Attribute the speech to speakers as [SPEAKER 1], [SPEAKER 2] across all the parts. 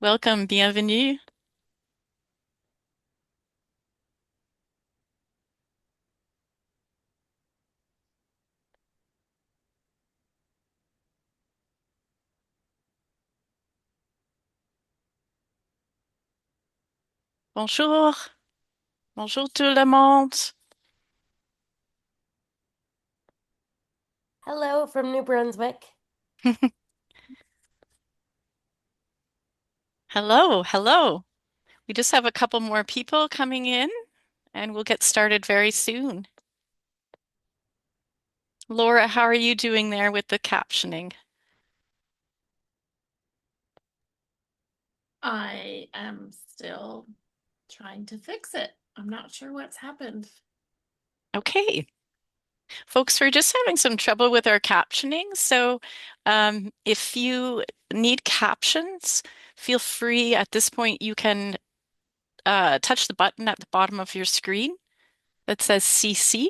[SPEAKER 1] Welcome, bienvenue. Bonjour. Bonjour tout le monde.
[SPEAKER 2] Hello from New Brunswick.
[SPEAKER 1] Hello, hello. We just have a couple more people coming in and we'll get started very soon. Laura, how are you doing there with the captioning?
[SPEAKER 3] I am still trying to fix it. I'm not sure what's happened.
[SPEAKER 1] Okay. Folks, we're just having some trouble with our captioning. So if you need captions, feel free at this point. You can touch the button at the bottom of your screen that says CC.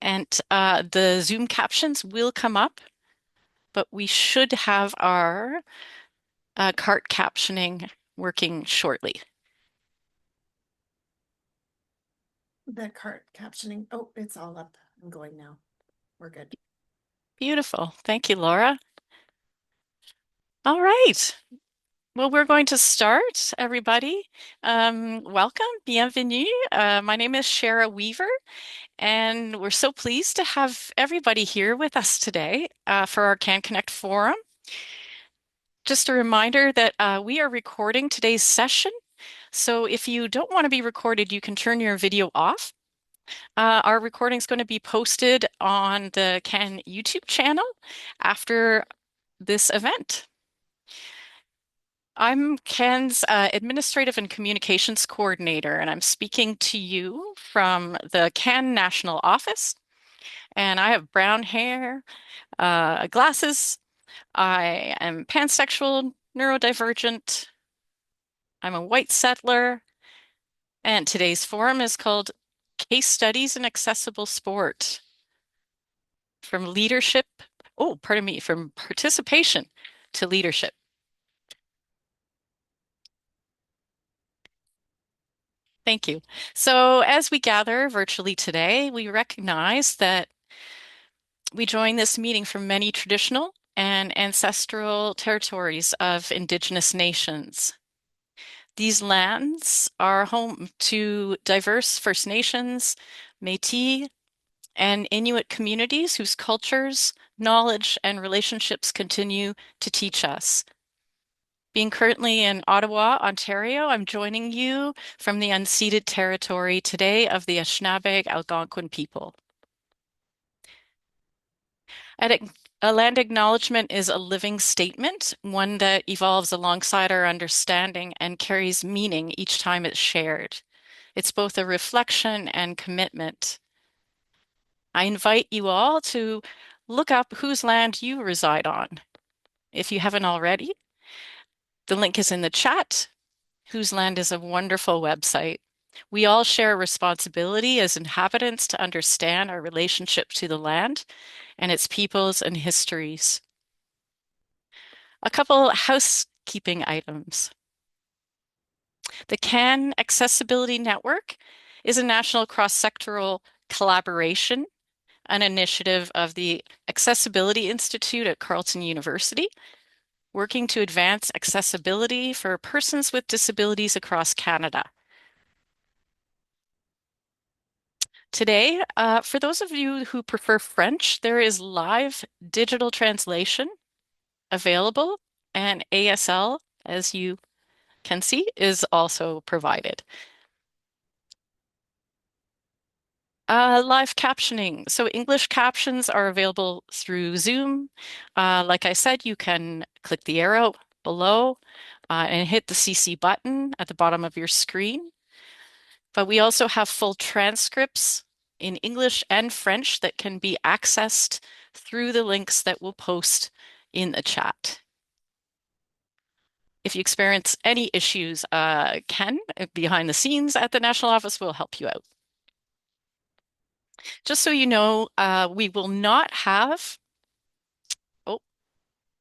[SPEAKER 1] And the Zoom captions will come up, but we should have our cart captioning working shortly.
[SPEAKER 3] The cart captioning. Oh, it's all up. I'm going now. We're good.
[SPEAKER 1] Beautiful. Thank you, Laura. All right. Well, we're going to start, everybody. Welcome, bienvenue. My name is Shara Weaver, and we're so pleased to have everybody here with us today for our Can Connect Forum. Just a reminder that we are recording today's session. So if you don't want to be recorded, you can turn your video off. Our recording is going to be posted on the CAN YouTube channel after this event. I'm CAN's Administrative and Communications Coordinator, and I'm speaking to you from the CAN National Office. And I have brown hair, glasses. I am pansexual, neurodivergent. I'm a white settler. And today's forum is called Case Studies in Accessible Sport. From leadership, oh, pardon me, from participation to leadership. Thank you. So as we gather virtually today, we recognize that we join this meeting from many traditional and ancestral territories of Indigenous nations. These lands are home to diverse First Nations, Métis, and Inuit communities whose cultures, knowledge, and relationships continue to teach us. Being currently in Ottawa, Ontario, I'm joining you from the unceded territory today of the Anishinaabe Algonquin people. A land acknowledgement is a living statement, one that evolves alongside our understanding and carries meaning each time it's shared. It's both a reflection and commitment. I invite you all to look up whose land you reside on. If you haven't already, the link is in the chat. Whose Land is a wonderful website. We all share a responsibility as inhabitants to understand our relationship to the land and its peoples and histories. A couple housekeeping items. The CAN Accessibility Network is a national cross-sectoral collaboration, an initiative of the Accessibility Institute at Carleton University, working to advance accessibility for persons with disabilities across Canada. Today, for those of you who prefer French, there is live digital translation available, and ASL, as you can see, is also provided. Live captioning. So English captions are available through Zoom. Like I said, you can click the arrow below and hit the CC button at the bottom of your screen. But we also have full transcripts in English and French that can be accessed through the links that we'll post in the chat. If you experience any issues, Ken, behind the scenes at the National Office, will help you out. Just so you know, we will not have, oh,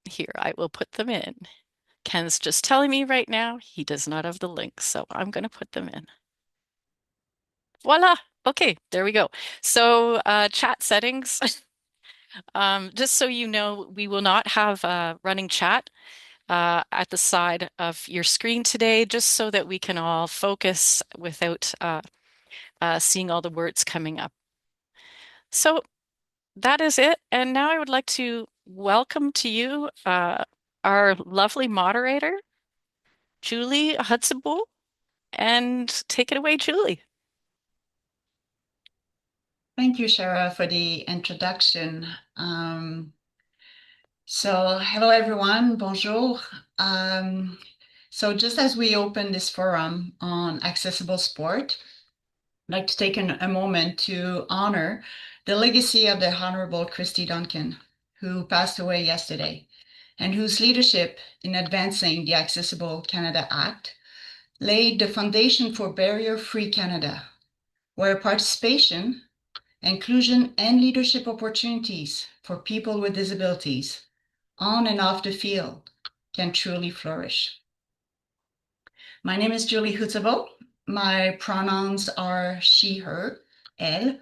[SPEAKER 1] here, I will put them in. Ken's just telling me right now he does not have the link, so I'm going to put them in. Voila. Okay, there we go. So, chat settings. Just so you know, we will not have running chat at the side of your screen today, just so that we can all focus without seeing all the words coming up. So that is it. And now I would like to welcome to you our lovely moderator, Julie Hudsonbull, and take it away, Julie.
[SPEAKER 2] Thank you, Shara, for the introduction. Hello, everyone. Bonjour. So just as we open this forum on accessible sport, I'd like to take a moment to honor the legacy of the Honorable Christy Duncan, who passed away yesterday, and whose leadership in advancing the Accessible Canada Act laid the foundation for Barrier-Free Canada, where participation, inclusion, and leadership opportunities for people with disabilities on and off the field can truly flourish. My name is Julie Hutzabo. My pronouns are she, her, elle.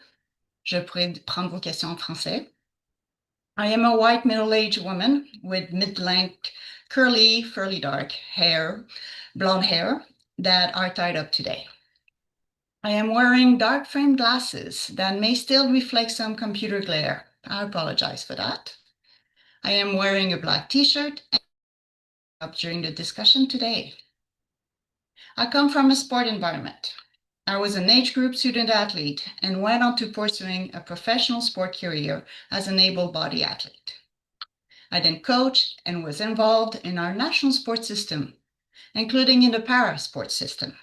[SPEAKER 2] Je pourrais prendre vos questions en français. I am a white middle-aged woman with mid-length, curly, fairly dark hair, blonde hair that are tied up today. I am wearing dark frame glasses that may still reflect some computer glare. I apologize for that. I am wearing a black t-shirt up during the discussion today. I come from a sport environment. I was an age group student athlete and went on to pursuing a professional sport career as an able-bodied athlete. I then coached and was involved in our national sports system, including in the para sports system.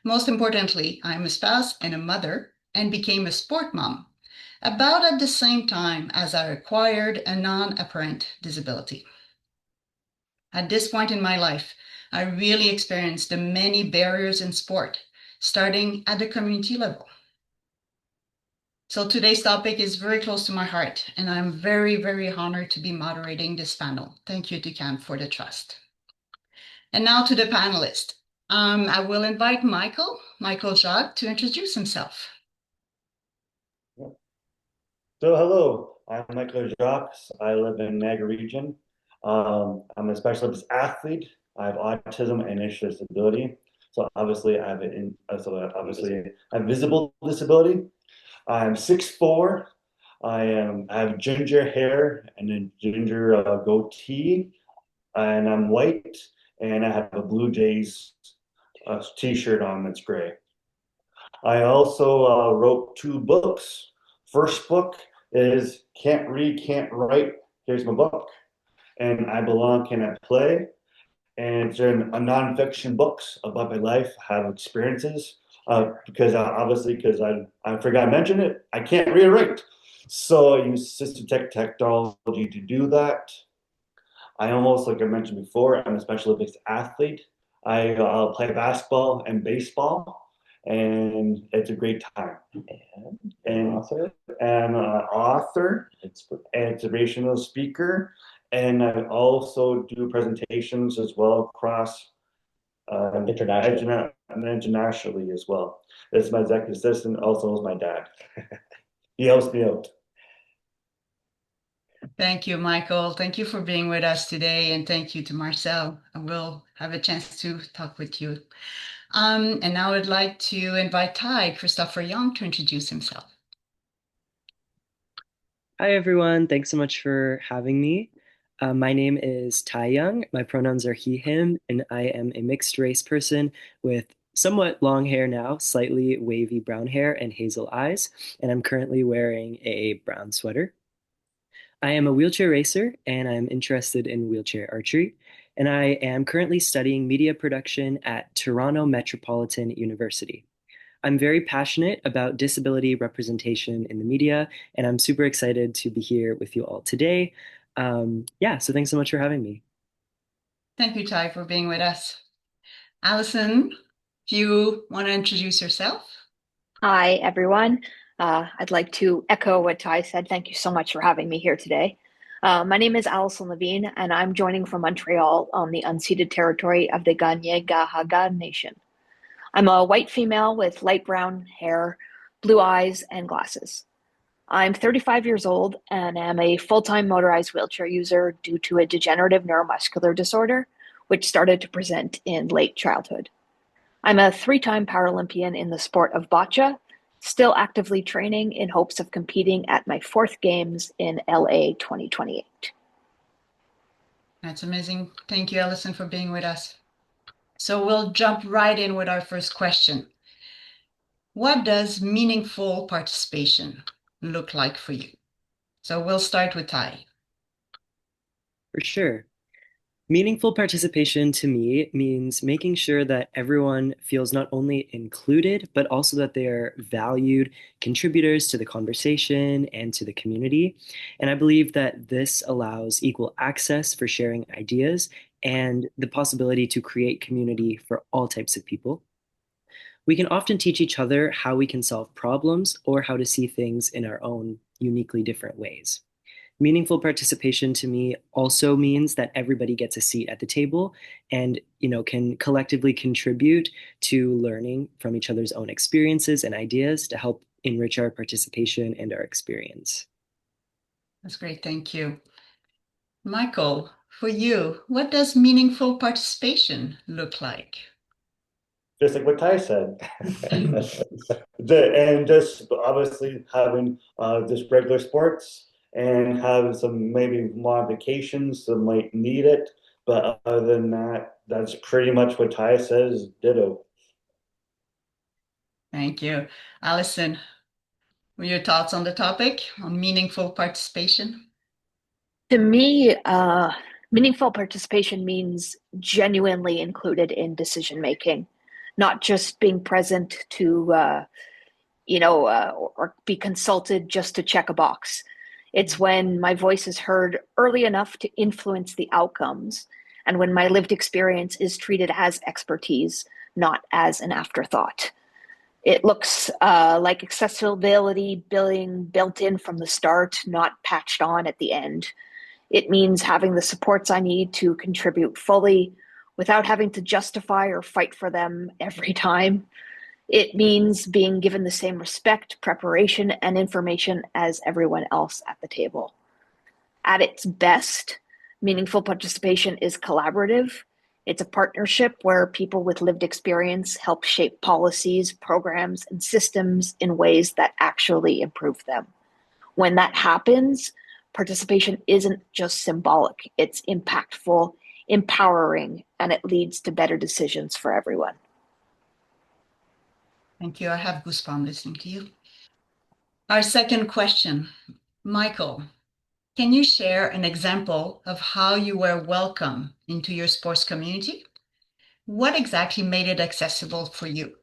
[SPEAKER 2] Most importantly, I am a spouse and a mother and became a sport mom about at the same time as I acquired a non-apparent disability. At this point in my life, I really experienced the many barriers in sport, starting at the community level. So today's topic is very close to my heart, and I'm very, very honored to be moderating this panel. Thank you to CAN for the trust. And now to the panelists. I will invite Michael Jacques, to introduce himself.
[SPEAKER 4] So hello, I'm Michael Jacques. I live in Niagara region. I'm a specialist athlete. I have autism and intellectual disability. So obviously I have visible disability. I'm 6'4". I have ginger hair and a ginger goatee, and I'm white, and I have a Blue Jays t-shirt on that's gray. I also wrote 2 books. First book is Can't Read, Can't Write. Here's my book. And I Belong, Can I Play? And it's in a nonfiction books about my life, have experiences. Because I forgot to mention it, I can't read or write. So I use assistive technology to do that. I almost, like I mentioned before, I'm a special Olympics athlete. I play basketball and baseball, and it's a great time. And author, and author, inspirational speaker, and I also do presentations as well across internationally as well. This is my executive assistant, also is my dad. He helps me out.
[SPEAKER 2] Thank you, Michael. Thank you for being with us today, and thank you to Marcel. I will have a chance to talk with you. And now I'd like to invite Ty Christopher Young to introduce himself.
[SPEAKER 5] Hi, everyone. Thanks so much for having me. My name is Tai Young. My pronouns are he, him, and I am a mixed race person with somewhat long hair now, slightly wavy brown hair, and hazel eyes. And I'm currently wearing a brown sweater. I am a wheelchair racer, and I'm interested in wheelchair archery. And I am currently studying media production at Toronto Metropolitan University. I'm very passionate about disability representation in the media, and I'm super excited to be here with you all today. So thanks so much for having me.
[SPEAKER 2] Thank you, Ty, for being with us. Allison, if you want to introduce yourself.
[SPEAKER 6] Hi, everyone. I'd like to echo what Ty said. Thank you so much for having me here today. My name is Alison Levine, and I'm joining from Montreal on the unceded territory of the Kanien'kehá:ka Nation. I'm a white female with light brown hair, blue eyes, and glasses. I'm 35 years old and am a full-time motorized wheelchair user due to a degenerative neuromuscular disorder, which started to present in late childhood. I'm a three-time Paralympian in the sport of bocce, still actively training in hopes of competing at my fourth games in LA 2028.
[SPEAKER 2] That's amazing. Thank you, Alison, for being with us. So we'll jump right in with our first question. What does meaningful participation look like for you? So we'll start with Ty.
[SPEAKER 5] For sure. Meaningful participation to me means making sure that everyone feels not only included, but also that they are valued contributors to the conversation and to the community. And I believe that this allows equal access for sharing ideas and the possibility to create community for all types of people. We can often teach each other how we can solve problems or how to see things in our own uniquely different ways. Meaningful participation to me also means that everybody gets a seat at the table and, can collectively contribute to learning from each other's own experiences and ideas to help enrich our participation and our experience.
[SPEAKER 2] That's great. Thank you. Michael, for you, what does meaningful participation look like?
[SPEAKER 4] Just like what Ty said. And just obviously having just regular sports and having some maybe modifications that might need it. But other than that, that's pretty much what Ty says, ditto.
[SPEAKER 2] Thank you. Alison, what are your thoughts on the topic, on meaningful participation?
[SPEAKER 6] To me, meaningful participation means genuinely included in decision making, not just being present to, or be consulted just to check a box. It's when my voice is heard early enough to influence the outcomes, and when my lived experience is treated as expertise, not as an afterthought. It looks like accessibility being built in from the start, not patched on at the end. It means having the supports I need to contribute fully without having to justify or fight for them every time. It means being given the same respect, preparation, and information as everyone else at the table. At its best, meaningful participation is collaborative. It's a partnership where people with lived experience help shape policies, programs, and systems in ways that actually improve them. When that happens, participation isn't just symbolic, it's impactful, empowering, and it leads to better decisions for everyone.
[SPEAKER 2] Thank you. I have goosebumps listening to you. Our second question, Michael, can you share an example of how you were welcome into your sports community? What exactly made it accessible for you?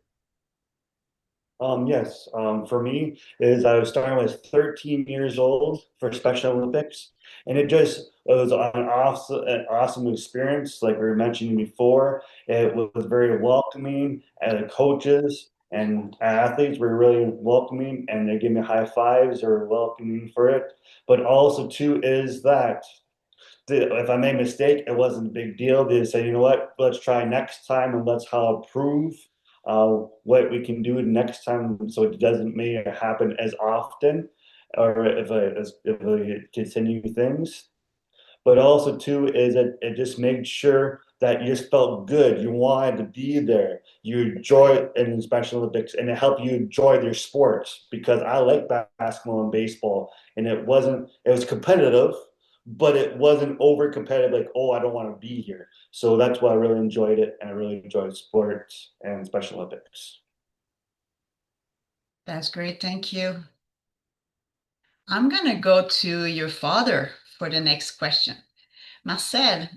[SPEAKER 4] Yes, for me is I was starting when I was 13 years old for Special Olympics, and it was an awesome experience. Like we were mentioning before, it was very welcoming, and the coaches and athletes were really welcoming, and they gave me high fives or welcoming for it. But also too is that if I made a mistake, it wasn't a big deal. They say, you know what, let's try next time and let's how improve what we can do next time so it doesn't make it happen as often or if I continue things. But also too is that it just made sure that you just felt good. You wanted to be there. You enjoy it in the Special Olympics, and it helped you enjoy their sports because I like basketball and baseball, and it wasn't. It was competitive, but it wasn't over competitive. Like, oh, I don't want to be here. So that's why I really enjoyed it, and I really enjoyed sports and Special Olympics.
[SPEAKER 2] That's great. Thank you. I'm going to go to your father for the next question. Marcel,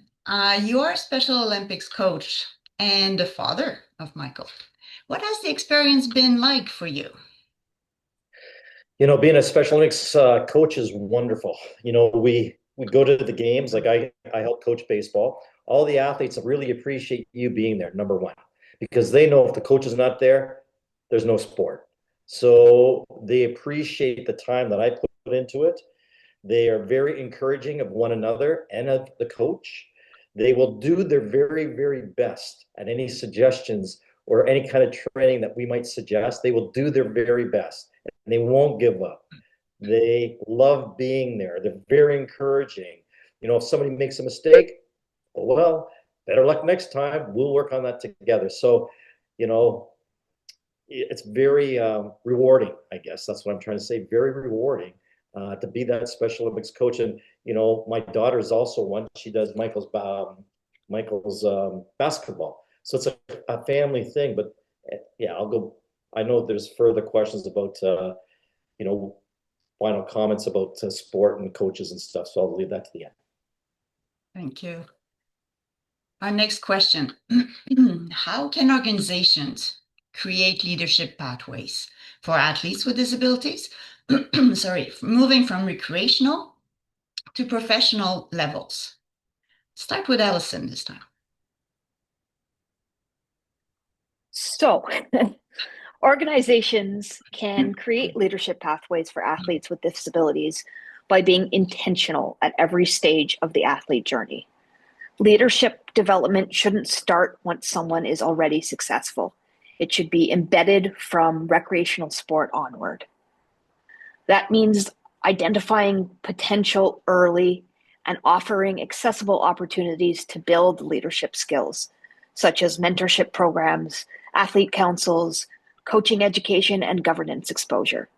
[SPEAKER 2] you are a Special Olympics coach and the father of Michael. What has the experience been like for you?
[SPEAKER 7] Being a Special Olympics coach is wonderful. We go to the games, like I help coach baseball. All the athletes really appreciate you being there, number one, because they know if the coach is not there, there's no sport. So they appreciate the time that I put into it. They are very encouraging of one another and of the coach. They will do their very, very best at any suggestions or any kind of training that we might suggest. They will do their very best and they won't give up. They love being there. They're very encouraging. You know, if somebody makes a mistake, well, better luck next time. We'll work on that together. So, you know, it's very rewarding, I guess. That's what I'm trying to say. Very rewarding to be that Special Olympics coach. And, you know, my daughter is also one. She does Michael's basketball. So it's a family thing. But yeah, I'll go. I know there's further questions about, you know, final comments about sport and coaches and stuff. So I'll leave that to the end.
[SPEAKER 2] Thank you. Our next question. How can organizations create leadership pathways for athletes with disabilities? Sorry, moving from recreational to professional levels. Start with Allison this time.
[SPEAKER 6] So, organizations can create leadership pathways for athletes with disabilities by being intentional at every stage of the athlete journey. Leadership development shouldn't start once someone is already successful. It should be embedded from recreational sport onward. That means identifying potential early and offering accessible opportunities to build leadership skills, such as mentorship programs, athlete councils, coaching education, and governance exposure.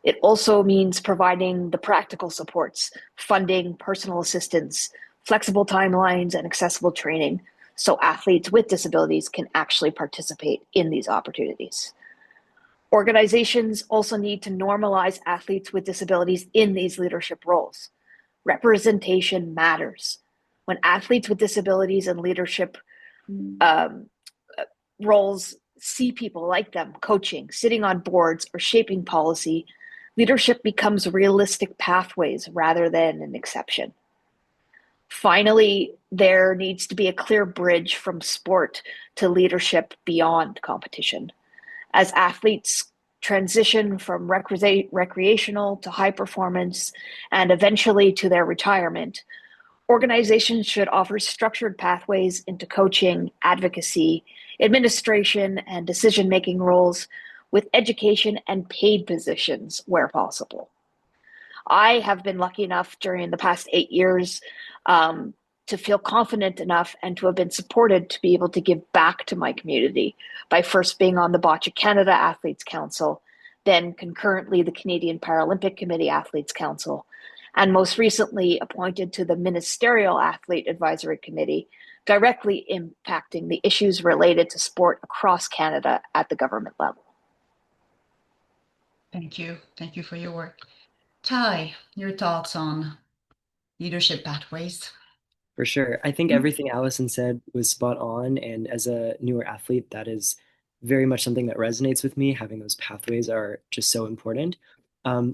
[SPEAKER 6] It also means providing the practical supports, funding, personal assistance, flexible timelines, and accessible training so athletes with disabilities can actually participate in these opportunities. Organizations also need to normalize athletes with disabilities in these leadership roles. Representation matters. When athletes with disabilities and leadership roles see people like them coaching, sitting on boards, or shaping policy, leadership becomes realistic pathways rather than an exception. Finally, there needs to be a clear bridge from sport to leadership beyond competition. As athletes transition from recreational to high performance and eventually to their retirement, organizations should offer structured pathways into coaching, advocacy, administration, and decision-making roles with education and paid positions where possible. I have been lucky enough during the past 8 years to feel confident enough and to have been supported to be able to give back to my community by first being on the Boccia Canada Athletes Council, then concurrently the Canadian Paralympic Committee Athletes Council, and most recently appointed to the Ministerial Athlete Advisory Committee, directly impacting the issues related to sport across Canada at the government level.
[SPEAKER 2] Thank you. Thank you for your work. Ty, your thoughts on leadership pathways?
[SPEAKER 5] For sure. I think everything Allison said was spot on. And as a newer athlete, that is very much something that resonates with me. Having those pathways are just so important.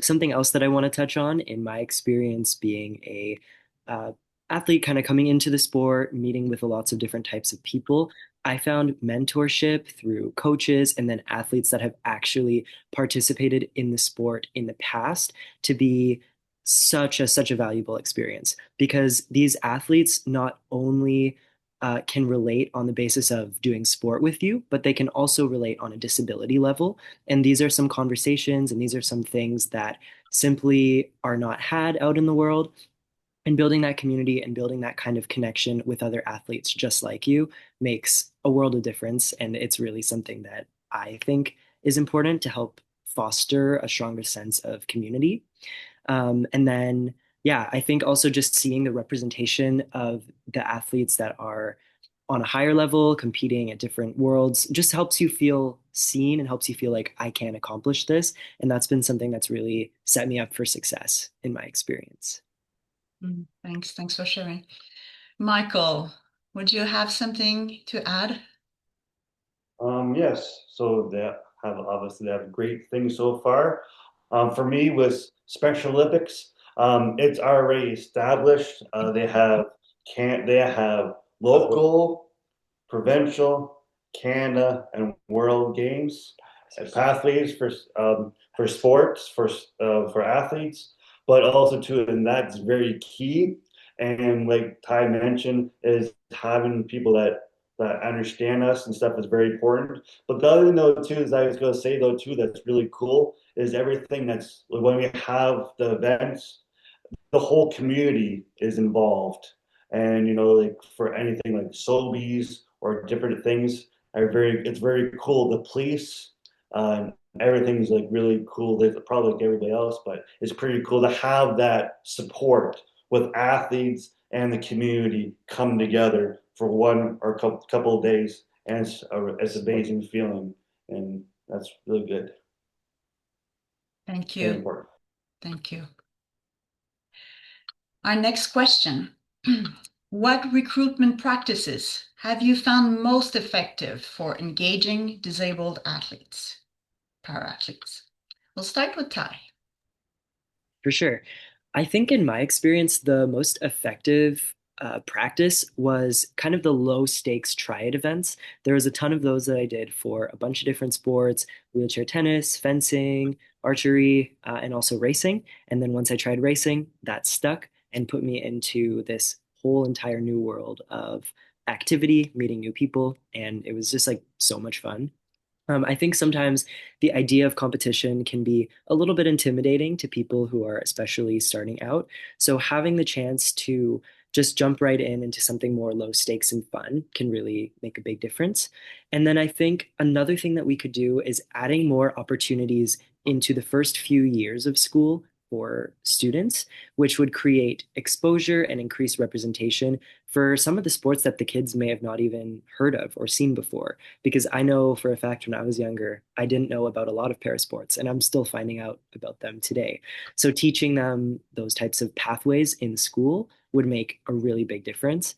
[SPEAKER 5] Something else that I want to touch on in my experience being a uh, athlete, kind of coming into the sport, meeting with lots of different types of people. I found mentorship through coaches and then athletes that have actually participated in the sport in the past to be such a valuable experience because these athletes not only can relate on the basis of doing sport with you, but they can also relate on a disability level. And these are some conversations and these are some things that simply are not had out in the world. And building that community and building that kind of connection with other athletes just like you makes a world of difference. And it's really something that I think is important to help foster a stronger sense of community. And then, yeah, I think also just seeing the representation of the athletes that are on a higher level, competing at different worlds, just helps you feel seen and helps you feel like I can accomplish this. And that's been something that's really set me up for success in my experience.
[SPEAKER 2] Thanks. Thanks for sharing. Michael, would you have something to add?
[SPEAKER 4] Yes. So they have great things so far. For me, with Special Olympics, it's already established. They have local, provincial, Canada, and World Games and pathways for sports for athletes. but also too, and that's very key. And like Ty mentioned, is having people that understand us and stuff is very important. But the other thing though too is I was going to say though too that's really cool is everything that's when we have the events, the whole community is involved. And like for anything like Sobeys or different things are it's very cool. The police, everything's like really cool. They probably like everybody else, but it's pretty cool to have that support with athletes and the community come together for one or a couple of days. And it's an amazing feeling. And that's really good.
[SPEAKER 2] Thank
[SPEAKER 4] Very
[SPEAKER 2] you.
[SPEAKER 4] important.
[SPEAKER 2] Thank you. Our next question. What recruitment practices have you found most effective for engaging disabled athletes, para-athletes? We'll start with Ty.
[SPEAKER 5] For sure. I think in my experience, the most effective practice was kind of the low stakes triad events. There was a ton of those that I did for a bunch of different sports, wheelchair tennis, fencing, archery, and also racing. And then once I tried racing, that stuck and put me into this whole entire new world of activity, meeting new people. And it was just like so much fun. I think sometimes the idea of competition can be a little bit intimidating to people who are especially starting out. So having the chance to just jump right in into something more low stakes and fun can really make a big difference. And then I think another thing that we could do is adding more opportunities into the first few years of school for students, which would create exposure and increase representation for some of the sports that the kids may have not even heard of or seen before. Because I know for a fact when I was younger, I didn't know about a lot of parasports, and I'm still finding out about them today. So teaching them those types of pathways in school would make a really big difference.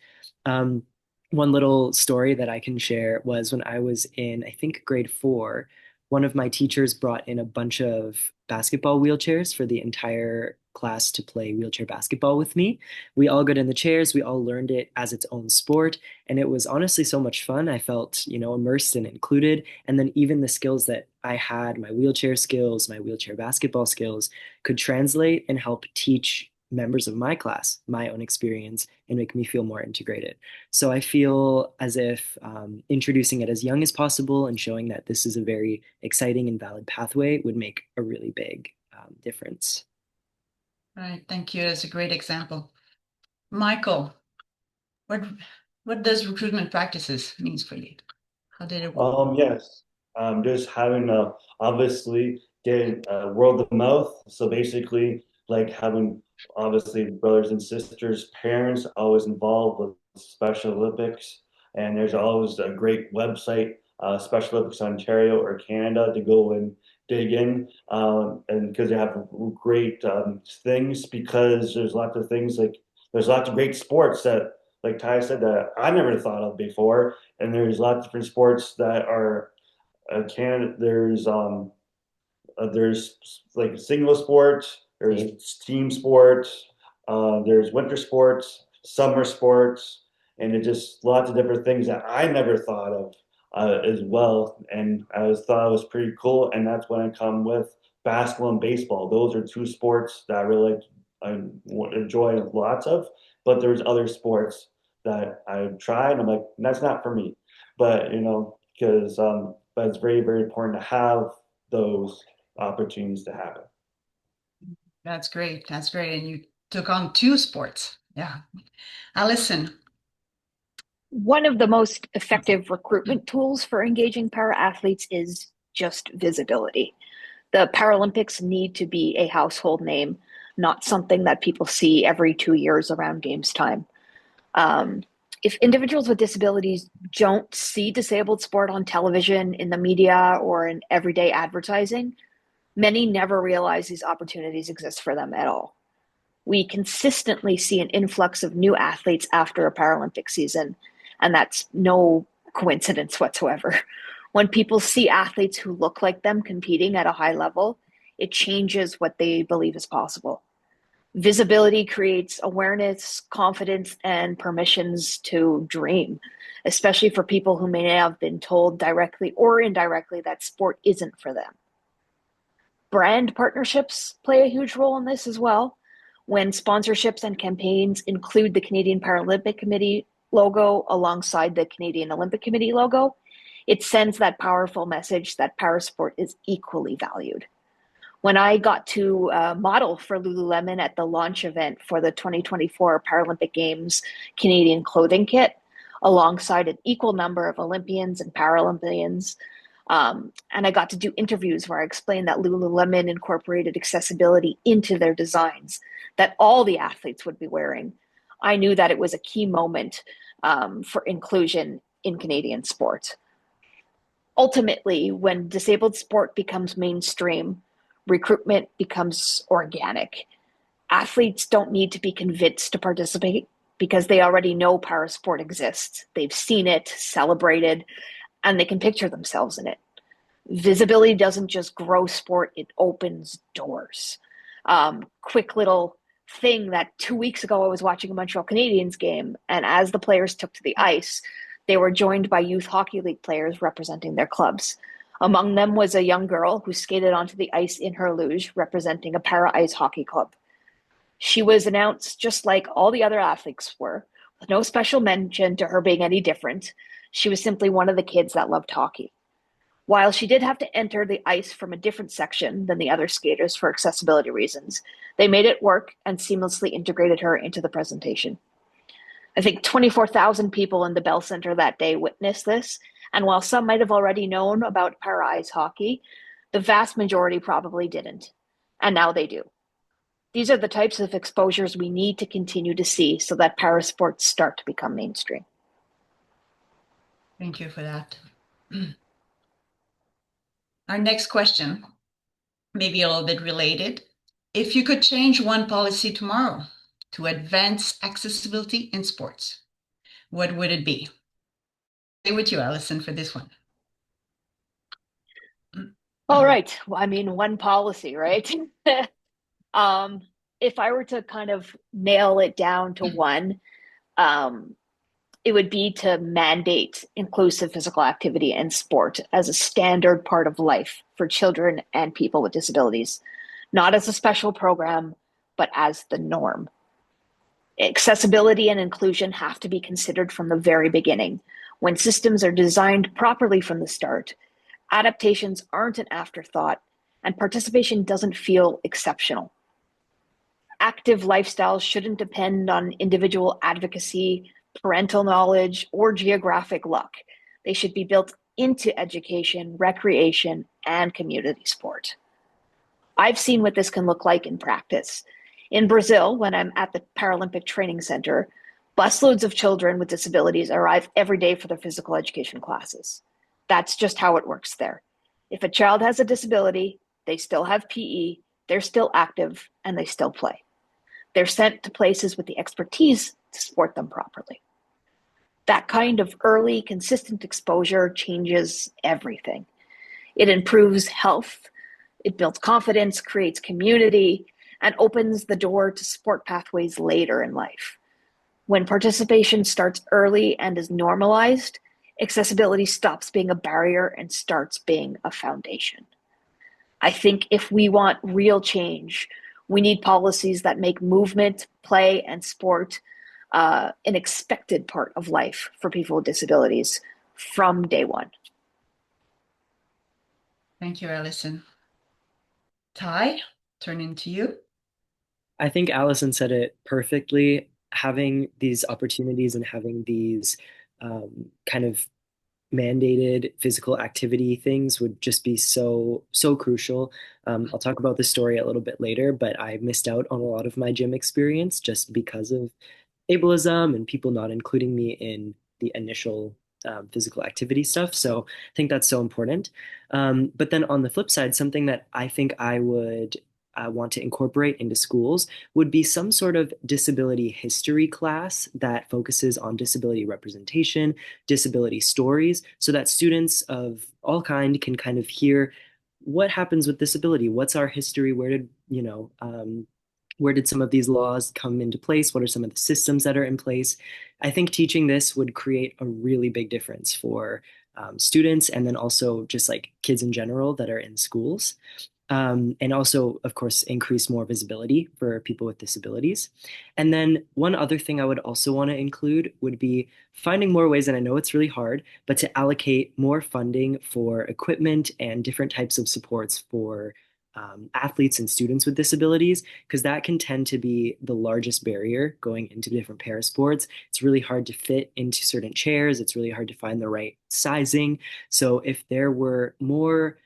[SPEAKER 5] Um, One little story that I can share was when I was in, I think, grade 4, one of my teachers brought in a bunch of basketball wheelchairs for the entire class to play wheelchair basketball with me. We all got in the chairs, we all learned it as its own sport, and it was honestly so much fun. I felt, immersed and included. And then even the skills that I had, my wheelchair skills, my wheelchair basketball skills, could translate and help teach members of my class my own experience and make me feel more integrated. So I feel as if introducing it as young as possible and showing that this is a very exciting and valid pathway would make a really big difference.
[SPEAKER 2] All right, thank you. That's a great example. Michael, what what does recruitment practices means for you? How did it work?
[SPEAKER 4] Yes. Just having obviously getting word of mouth. So basically, like having obviously brothers and sisters, parents always involved with Special Olympics, and there's always a great website, Special Olympics Ontario or Canada, to go and dig in, and because they have great things. Because there's lots of things like there's lots of great sports that, like Ty said, that I never thought of before, and there's lots of different sports that are can there's like single sports, there's team sports, there's winter sports, summer sports, and it just lots of different things that I never thought of as well. And thought it was pretty cool. And that's when I come with basketball and baseball. Those are two sports that I really I enjoy lots of. But there's other sports that I tried. I'm like, that's not for me. But because but it's very, very important to have those opportunities to happen.
[SPEAKER 2] That's great. That's great. And you took on two sports. Yeah. Allison.
[SPEAKER 6] One of the most effective recruitment tools for engaging para athletes is just visibility. The Paralympics need to be a household name, not something that people see every 2 years around games time. Um, if individuals with disabilities don't see disabled sport on television, in the media, or in everyday advertising, many never realize these opportunities exist for them at all. We consistently see an influx of new athletes after a Paralympic season, and that's no coincidence whatsoever. When people see athletes who look like them competing at a high level, it changes what they believe is possible. Visibility creates awareness, confidence, and permissions to dream, especially for people who may have been told directly or indirectly that sport isn't for them. Brand partnerships play a huge role in this as well. When sponsorships and campaigns include the Canadian Paralympic Committee logo alongside the Canadian Olympic Committee logo, it sends that powerful message that parasport is equally valued. When I got to model for Lululemon at the launch event for the 2024 Paralympic Games Canadian clothing kit, alongside an equal number of Olympians and Paralympians, and I got to do interviews where I explained that Lululemon incorporated accessibility into their designs that all the athletes would be wearing. I knew that it was a key moment for inclusion in Canadian sport. Ultimately, when disabled sport becomes mainstream, recruitment becomes organic. Athletes don't need to be convinced to participate because they already know parasport exists. They've seen it, celebrated, and they can picture themselves in it. Visibility doesn't just grow sport, it opens doors. Quick little thing that 2 weeks ago I was watching a Montreal Canadiens game, and as the players took to the ice, they were joined by youth hockey league players representing their clubs. Among them was a young girl who skated onto the ice in her luge, representing a para ice hockey club. She was announced just like all the other athletes were, with no special mention to her being any different. She was simply one of the kids that loved hockey. While she did have to enter the ice from a different section than the other skaters for accessibility reasons, they made it work and seamlessly integrated her into the presentation. I think 24,000 people in the Bell Center that day witnessed this, and while some might have already known about para ice hockey, the vast majority probably didn't, and now they do. These are the types of exposures we need to continue to see so that parasports start to become mainstream.
[SPEAKER 2] Thank you for that. Our next question, maybe a little bit related. If you could change one policy tomorrow to advance accessibility in sports, what would it be? Stay with you, Allison, for this one.
[SPEAKER 6] All right. Well, I mean, one policy, right? If I were to kind of nail it down to one, it would be to mandate inclusive physical activity and sport as a standard part of life for children and people with disabilities, not as a special program, but as the norm. Accessibility and inclusion have to be considered from the very beginning. When systems are designed properly from the start, adaptations aren't an afterthought, and participation doesn't feel exceptional. Active lifestyles shouldn't depend on individual advocacy, parental knowledge, or geographic luck. They should be built into education, recreation, and community sport. I've seen what this can look like in practice. In Brazil, when I'm at the Paralympic Training Center, busloads of children with disabilities arrive every day for their physical education classes. That's just how it works there. If a child has a disability, they still have PE, they're still active, and they still play. They're sent to places with the expertise to support them properly. That kind of early, consistent exposure changes everything. It improves health, it builds confidence, creates community, and opens the door to sport pathways later in life. When participation starts early and is normalized, accessibility stops being a barrier and starts being a foundation. I think if we want real change, we need policies that make movement, play, and sport an expected part of life for people with disabilities from day one.
[SPEAKER 2] Thank you, Allison. Ty, turning to you.
[SPEAKER 5] I think Allison said it perfectly. Having these opportunities and having these kind of mandated physical activity things would just be so crucial. I'll talk about this story a little bit later, but I missed out on a lot of my gym experience just because of ableism and people not including me in the initial physical activity stuff. So I think that's so important. But then on the flip side, something that I think I would want to incorporate into schools would be some sort of disability history class that focuses on disability representation, disability stories, so that students of all can kind of hear what happens with disability, what's our history, where did some of these laws come into place? What are some of the systems that are in place? I think teaching this would create a really big difference for students and then also just like kids in general that are in schools. And also, of course, increase more visibility for people with disabilities. And then one other thing I would also want to include would be finding more ways, and I know it's really hard, but to allocate more funding for equipment and different types of supports for athletes and students with disabilities, because that can tend to be the largest barrier going into different para sports. It's really hard to fit into certain chairs. It's really hard to find the right sizing. So if there were more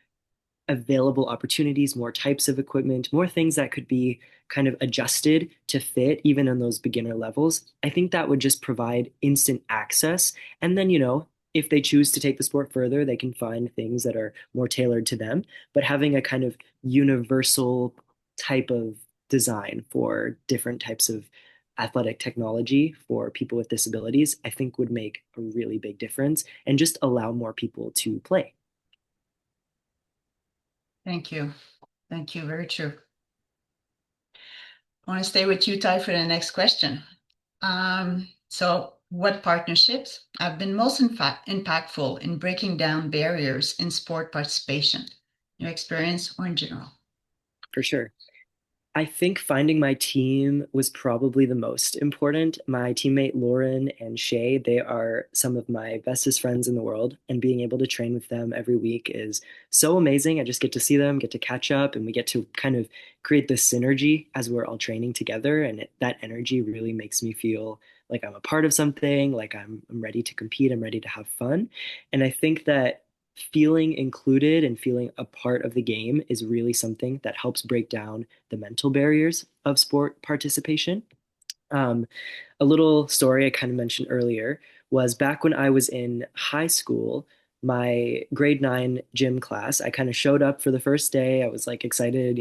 [SPEAKER 5] available opportunities, more types of equipment, more things that could be kind of adjusted to fit even on those beginner levels, I think that would just provide instant access. And then, if they choose to take the sport further, they can find things that are more tailored to them. But having a kind of universal type of design for different types of athletic technology for people with disabilities, I think would make a really big difference and just allow more people to play.
[SPEAKER 2] Thank you. Thank you. Very true. I want to stay with you, Ty, for the next question. So what partnerships have been most impactful in breaking down barriers in sport participation? Your experience or in general?
[SPEAKER 5] For sure. I think finding my team was probably the most important. My teammate Lauren and Shay, they are some of my bestest friends in the world, and being able to train with them every week is so amazing. I just get to see them, get to catch up, and we get to kind of create this synergy as we're all training together. And that energy really makes me feel like I'm a part of something, like I'm ready to compete, I'm ready to have fun. And I think that feeling included and feeling a part of the game is really something that helps break down the mental barriers of sport participation. Um, a little story I kind of mentioned earlier was back when I was in high school, my grade 9 gym class, I kind of showed up for the first day. I was like excited.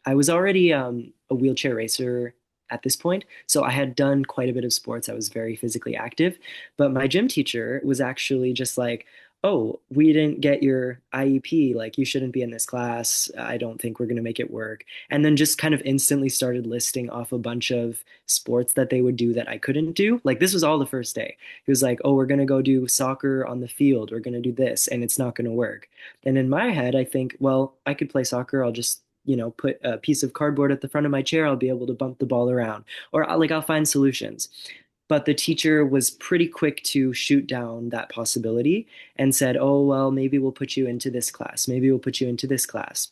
[SPEAKER 5] I was already a wheelchair racer at this point. So I had done quite a bit of sports. I was very physically active. But my gym teacher was actually just like, oh, we didn't get your IEP. Like, you shouldn't be in this class. I don't think we're going to make it work. And then just kind of instantly started listing off a bunch of sports that they would do that I couldn't do. Like, this was all the first day. He was like, oh, we're going to go do soccer on the field. We're going to do this, and it's not going to work. And in my head, I think, well, I could play soccer. I'll just put a piece of cardboard at the front of my chair. I'll be able to bump the ball around, or I'll find solutions. But the teacher was pretty quick to shoot down that possibility and said, oh, well, maybe we'll put you into this class. Maybe we'll put you into this class.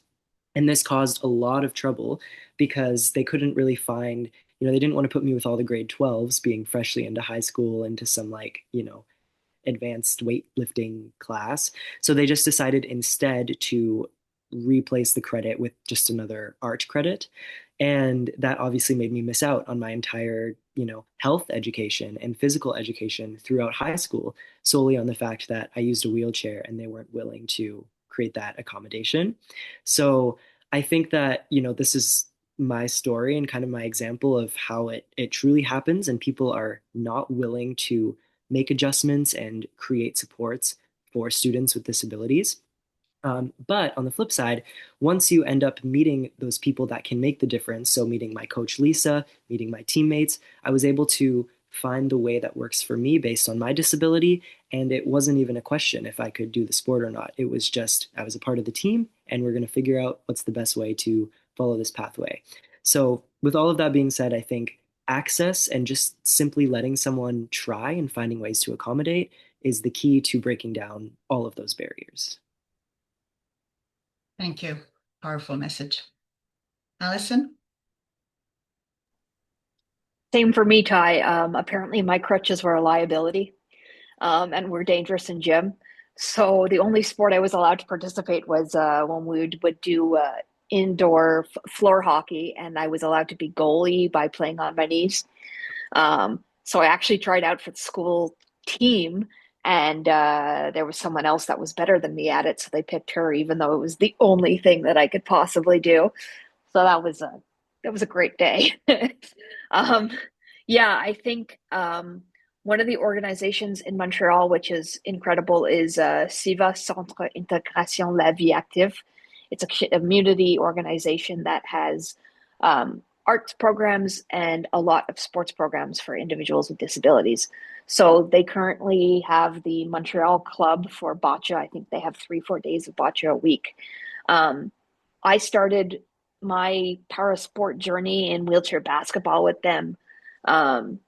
[SPEAKER 5] And this caused a lot of trouble because they couldn't really find, they didn't want to put me with all the grade 12s being freshly into high school into some advanced weightlifting class. So they just decided instead to replace the credit with just another art credit. And that obviously made me miss out on my entire, health education and physical education throughout high school, solely on the fact that I used a wheelchair and they weren't willing to create that accommodation. So I think that, this is my story and kind of my example of how it truly happens, and people are not willing to make adjustments and create supports for students with disabilities. But on the flip side, once you end up meeting those people that can make the difference, so meeting my coach Lisa, meeting my teammates, I was able to find the way that works for me based on my disability. And it wasn't even a question if I could do the sport or not. It was just I was a part of the team, and we're going to figure out what's the best way to follow this pathway. So, with all of that being said, I think access and just simply letting someone try and finding ways to accommodate is the key to breaking down all of those barriers.
[SPEAKER 2] Thank you. Powerful message. Allison?
[SPEAKER 6] Same for me, Ty. Apparently, my crutches were a liability, and were dangerous in gym. So the only sport I was allowed to participate was when we would do indoor floor hockey, and I was allowed to be goalie by playing on my knees. So I actually tried out for the school team, and there was someone else that was better than me at it, so they picked her, even though it was the only thing that I could possibly do. So that was a great day. um, yeah, I think one of the organizations in Montreal, which is incredible, is CIVA Centre Intégration La Vie Active. It's a community organization that has arts programs and a lot of sports programs for individuals with disabilities. So they currently have the Montreal Club for bocce. I think they have 3-4 days of bocce a week. Um, I started my para sport journey in wheelchair basketball with them. Um,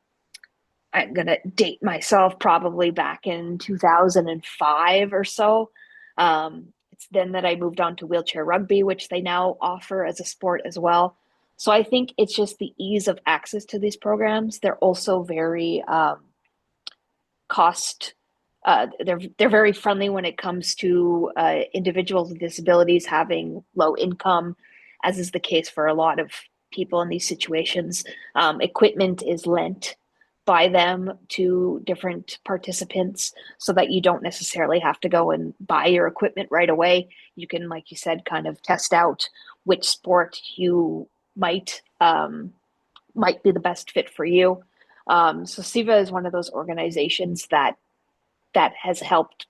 [SPEAKER 6] I'm gonna date myself probably back in 2005 or so. It's then that I moved on to wheelchair rugby, which they now offer as a sport as well. So I think it's just the ease of access to these programs. They're also very cost. They're very friendly when it comes to individuals with disabilities having low income, as is the case for a lot of people in these situations. Equipment is lent by them to different participants so that you don't necessarily have to go and buy your equipment right away. You can, like you said, kind of test out which sport you might be the best fit for you. So SIVA is one of those organizations that has helped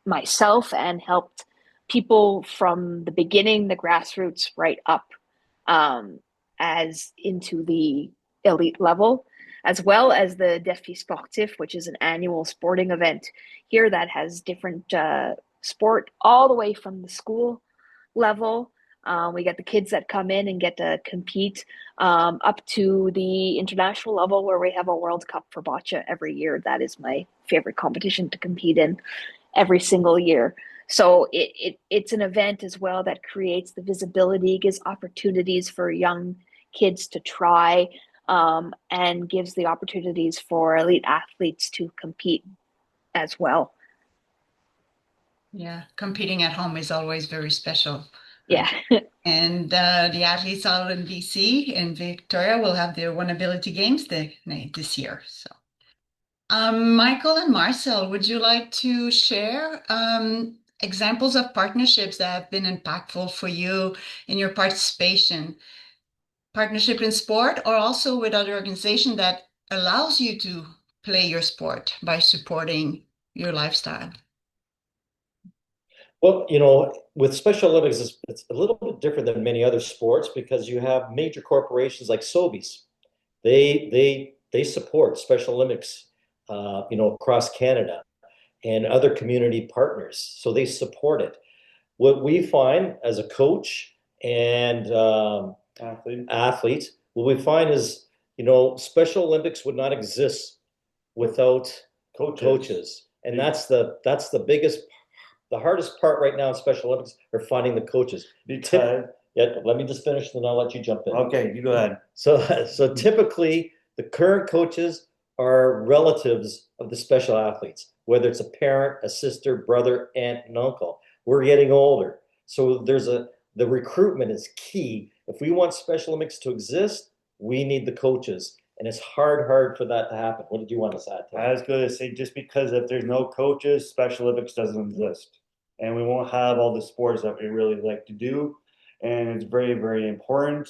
[SPEAKER 6] myself and helped people from the beginning, the grassroots, right up as into the elite level, as well as the Défi Sportif, which is an annual sporting event here that has different sport all the way from the school level. We get the kids that come in and get to compete up to the international level where we have a World Cup for bocce every year. That is my favorite competition to compete in every single year. So it's an event as well that creates the visibility, gives opportunities for young kids to try, and gives the opportunities for elite athletes to compete as well.
[SPEAKER 2] Yeah, competing at home is always very special.
[SPEAKER 6] Yeah.
[SPEAKER 2] And the athletes out in BC and Victoria will have their One Ability Games this year. So, Michael and Marcel, would you like to share examples of partnerships that have been impactful for you in your participation? Partnership in sport or also with other organization that allows you to play your sport by supporting your lifestyle?
[SPEAKER 7] Well, with Special Olympics, it's a little bit different than many other sports because you have major corporations like Sobeys. They support Special Olympics, across Canada and other community partners. So they support it. What we find as a coach and athlete, what we find is, Special Olympics would not exist without coaches. And that's the biggest, the hardest part right now in Special Olympics are finding the coaches. Yeah, let me just finish, then I'll let you jump in.
[SPEAKER 4] Okay, you go ahead.
[SPEAKER 7] So typically, the current coaches are relatives of the special athletes, whether it's a parent, a sister, brother, aunt, and uncle. We're getting older, so the recruitment is key. If we want Special Olympics to exist, we need the coaches, and it's hard for that to happen. What did you want to say?
[SPEAKER 4] I was going to say, just because if there's no coaches, Special Olympics doesn't exist, and we won't have all the sports that we really like to do, and it's very, very important.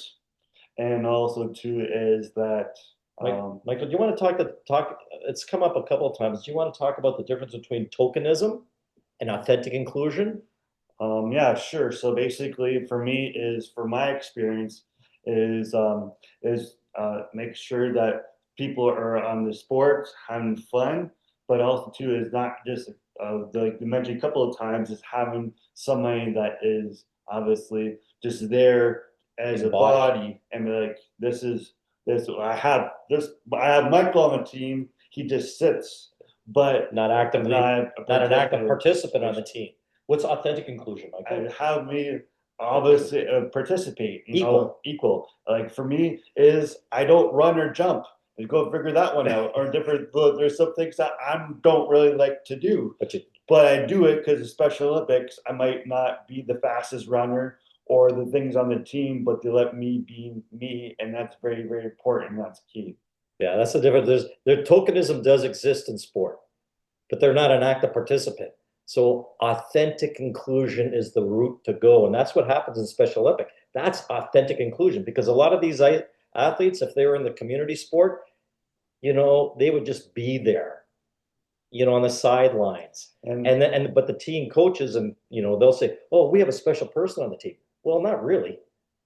[SPEAKER 4] And also too is that
[SPEAKER 7] Michael, do you want to talk? It's come up a couple of times. Do you want to talk about the difference between tokenism and authentic inclusion?
[SPEAKER 4] Yeah, sure. So basically, for me, for my experience, is make sure that people are on the sports having fun, but also too is not just like you mentioned a couple of times, is having somebody that is obviously just there as a body and be like, this is this. I have Michael on the team. He just sits, but
[SPEAKER 7] not actively, not an active participant on the team. What's authentic inclusion, Michael?
[SPEAKER 4] And have me obviously participate, equal. Like for me is I don't run or jump. You go figure that one out. Or different. There's some things that I don't really like to do, but I do it because of Special Olympics. I might not be the fastest runner or the things on the team, but they let me be me, and that's very, very important. That's key.
[SPEAKER 7] Yeah, that's the difference. Their tokenism does exist in sport, but they're not an active participant. So authentic inclusion is the route to go. And that's what happens in Special Olympic. That's authentic inclusion because a lot of these athletes, if they were in the community sport, they would just be there, on the sidelines. But the team coaches and, they'll say, oh, we have a special person on the team. Well, not really.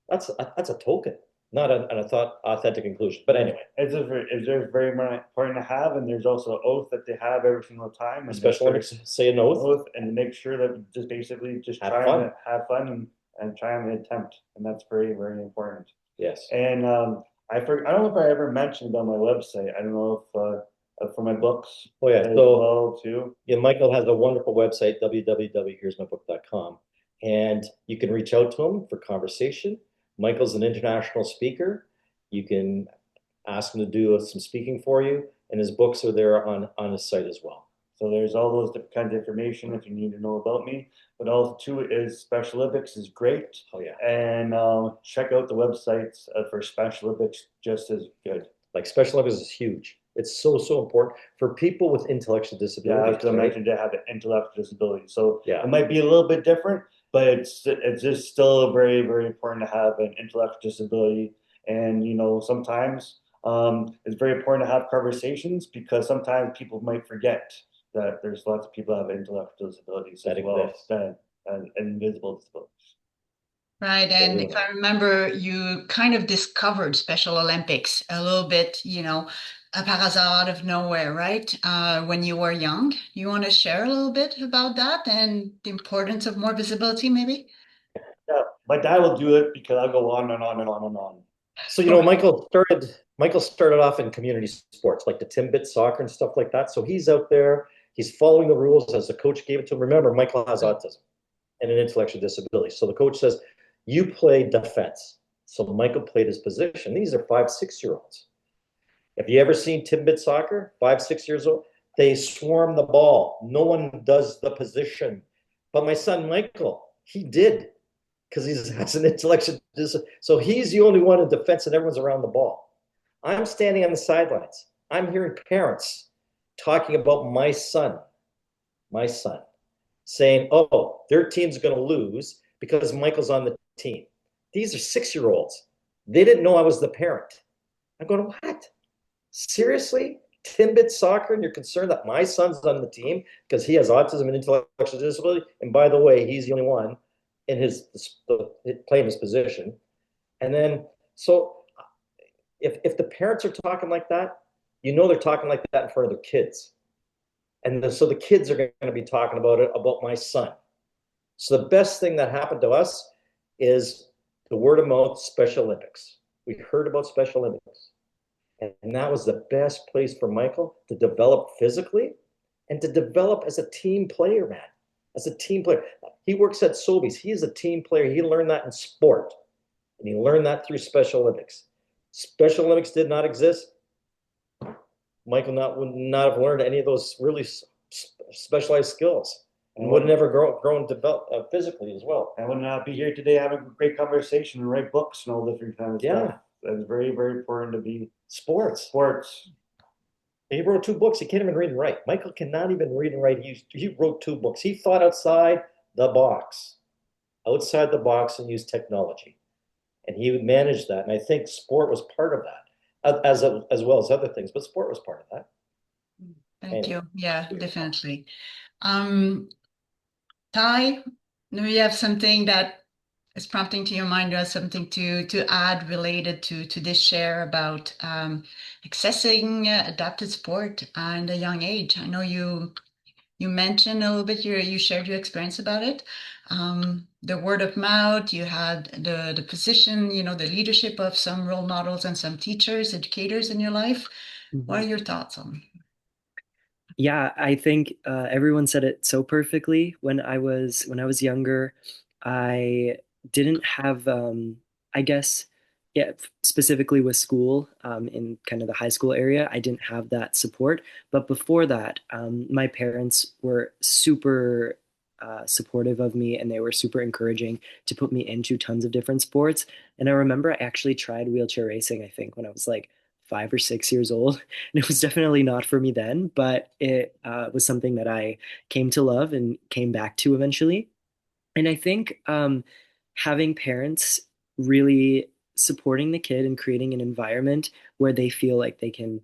[SPEAKER 7] That's a token, not an authentic inclusion. But anyway,
[SPEAKER 4] it's very important to have, and there's also an oath that they have every single time. And
[SPEAKER 7] Special Olympics say an oath
[SPEAKER 4] and make sure that just basically just
[SPEAKER 7] have
[SPEAKER 4] trying
[SPEAKER 7] fun.
[SPEAKER 4] to have fun and and try and attempt, and that's very, very important.
[SPEAKER 7] Yes.
[SPEAKER 4] And I don't know if I ever mentioned on my website. I don't know if for my books
[SPEAKER 7] Oh yeah.
[SPEAKER 4] as
[SPEAKER 7] So
[SPEAKER 4] well too.
[SPEAKER 7] yeah, Michael has a wonderful website, www.here'smybook.com, and you can reach out to him for conversation. Michael's an international speaker. You can ask him to do some speaking for you, and his books are there on his site as well.
[SPEAKER 4] So there's all those different kinds of information if you need to know about me. But also too is Special Olympics is great.
[SPEAKER 7] Oh yeah.
[SPEAKER 4] And check out the websites for Special Olympics, just as good.
[SPEAKER 7] Like Special Olympics is huge. It's so, so important for people with intellectual
[SPEAKER 4] Yeah, I was
[SPEAKER 7] disabilities,
[SPEAKER 4] going to
[SPEAKER 7] right?
[SPEAKER 4] mention to have an intellectual disability. So
[SPEAKER 7] Yeah.
[SPEAKER 4] it might be a little bit different, but it's just still very, very important to have an intellectual disability. And sometimes it's very important to have conversations because sometimes people might forget that there's lots of people that have intellectual disabilities
[SPEAKER 7] That
[SPEAKER 4] as well
[SPEAKER 7] exists.
[SPEAKER 4] and invisible disabilities.
[SPEAKER 2] Right. And if I remember, you kind of discovered Special Olympics a little bit, par hasard out of nowhere, right? When you were young. You want to share a little bit about that and the importance of more visibility, maybe?
[SPEAKER 4] Yeah, my dad will do it because I'll go on and on and on and on.
[SPEAKER 7] So Michael started off in community sports like the Timbit soccer and stuff like that. So he's out there, he's following the rules as the coach gave it to him. Remember, Michael has autism and an intellectual disability. So the coach says, you play defense. So Michael played his position. These are 5, 6 year olds. Have you ever seen Timbit soccer? 5, 6 years old? They swarm the ball. No one does the position. But my son Michael, he did because he has an intellectual disability. So he's the only one in defense and everyone's around the ball. I'm standing on the sidelines. I'm hearing parents talking about my son, saying, oh, their team's going to lose because Michael's on the team. These are 6 year olds. They didn't know I was the parent. I'm going, what? Seriously? Timbit soccer, and you're concerned that my son's on the team because he has autism and intellectual disability? And by the way, he's the only one in his playing his position. And then, so if the parents are talking like that, they're talking like that in front of their kids. And so the kids are going to be talking about it, about my son. So the best thing that happened to us is the word of mouth Special Olympics. We heard about Special Olympics. And that was the best place for Michael to develop physically and to develop as a team player, man. As a team player. He works at Sobeys. He is a team player. He learned that in sport. And he learned that through Special Olympics. Special Olympics did not exist. Michael would not have learned any of those really specialized skills and would never grow and develop physically as well.
[SPEAKER 4] I would not be here today having a great conversation and write books and all different kinds of stuff. That's very, very important to be
[SPEAKER 7] sports. He wrote 2 books. He can't even read and write. Michael cannot even read and write. He wrote 2 books. He thought outside the box, and used technology. And he would manage that. And I think sport was part of that, as well as other things. But sport was part of that.
[SPEAKER 2] Thank you. Yeah, definitely. Ty, do you have something that is prompting to your mind? Do you have something to add related to this share about accessing adapted sport and a young age? I know you mentioned a little bit, you shared your experience about it. The word of mouth, you had the position, the leadership of some role models and some teachers, educators in your life.
[SPEAKER 5] Mm-hmm.
[SPEAKER 2] What are your thoughts on?
[SPEAKER 5] Yeah, I think everyone said it so perfectly. When I was younger, I didn't have, I guess, yeah, specifically with school, in kind of the high school area, I didn't have that support. But before that, my parents were super supportive of me, and they were super encouraging to put me into tons of different sports. And I remember I actually tried wheelchair racing, I think, when I was like 5 or 6 years old. And it was definitely not for me then, but it was something that I came to love and came back to eventually. And I think having parents really supporting the kid and creating an environment where they feel like they can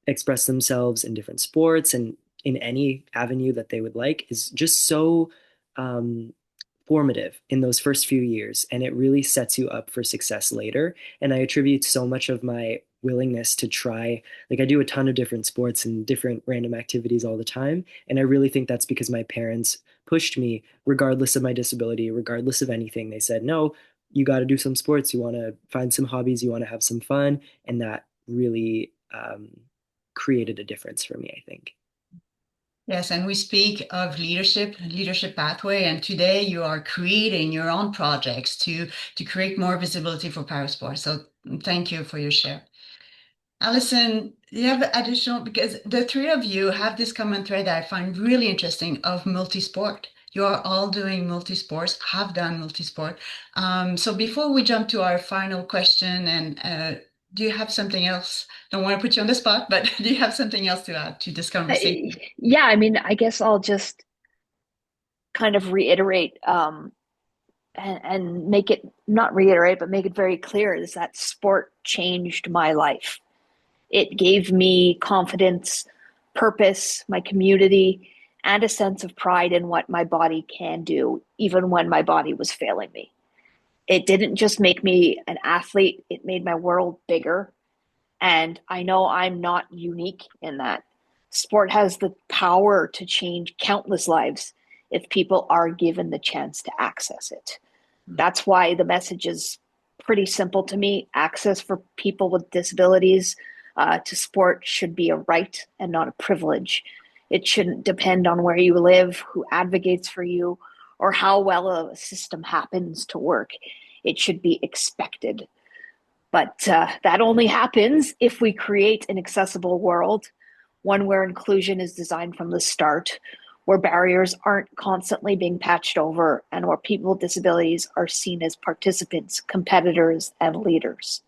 [SPEAKER 5] express themselves in different sports and in any avenue that they would like is just so um, formative in those first few years, and it really sets you up for success later. And I attribute so much of my willingness to try, like I do a ton of different sports and different random activities all the time. And I really think that's because my parents pushed me, regardless of my disability, regardless of anything. They said, no, you got to do some sports. You want to find some hobbies, you want to have some fun. And that really created a difference for me, I think.
[SPEAKER 2] Yes, and we speak of leadership pathway, and today you are creating your own projects to create more visibility for parasports. So thank you for your share. Alison, do you have additional, because the three of you have this common thread that I find really interesting of multisport. You are all doing multisports, have done multisport. So before we jump to our final question, and do you have something else? Don't want to put you on the spot, but do you have something else to add to this conversation?
[SPEAKER 6] Yeah, I mean, I guess I'll just kind of reiterate and make it not reiterate, but make it very clear is that sport changed my life. It gave me confidence, purpose, my community, and a sense of pride in what my body can do, even when my body was failing me. It didn't just make me an athlete, it made my world bigger. And I know I'm not unique in that. Sport has the power to change countless lives if people are given the chance to access it. That's why the message is pretty simple to me. Access for people with disabilities to sport should be a right and not a privilege. It shouldn't depend on where you live, who advocates for you, or how well a system happens to work. It should be expected. But that only happens if we create an accessible world, one where inclusion is designed from the start, where barriers aren't constantly being patched over, and where people with disabilities are seen as participants, competitors, and leaders.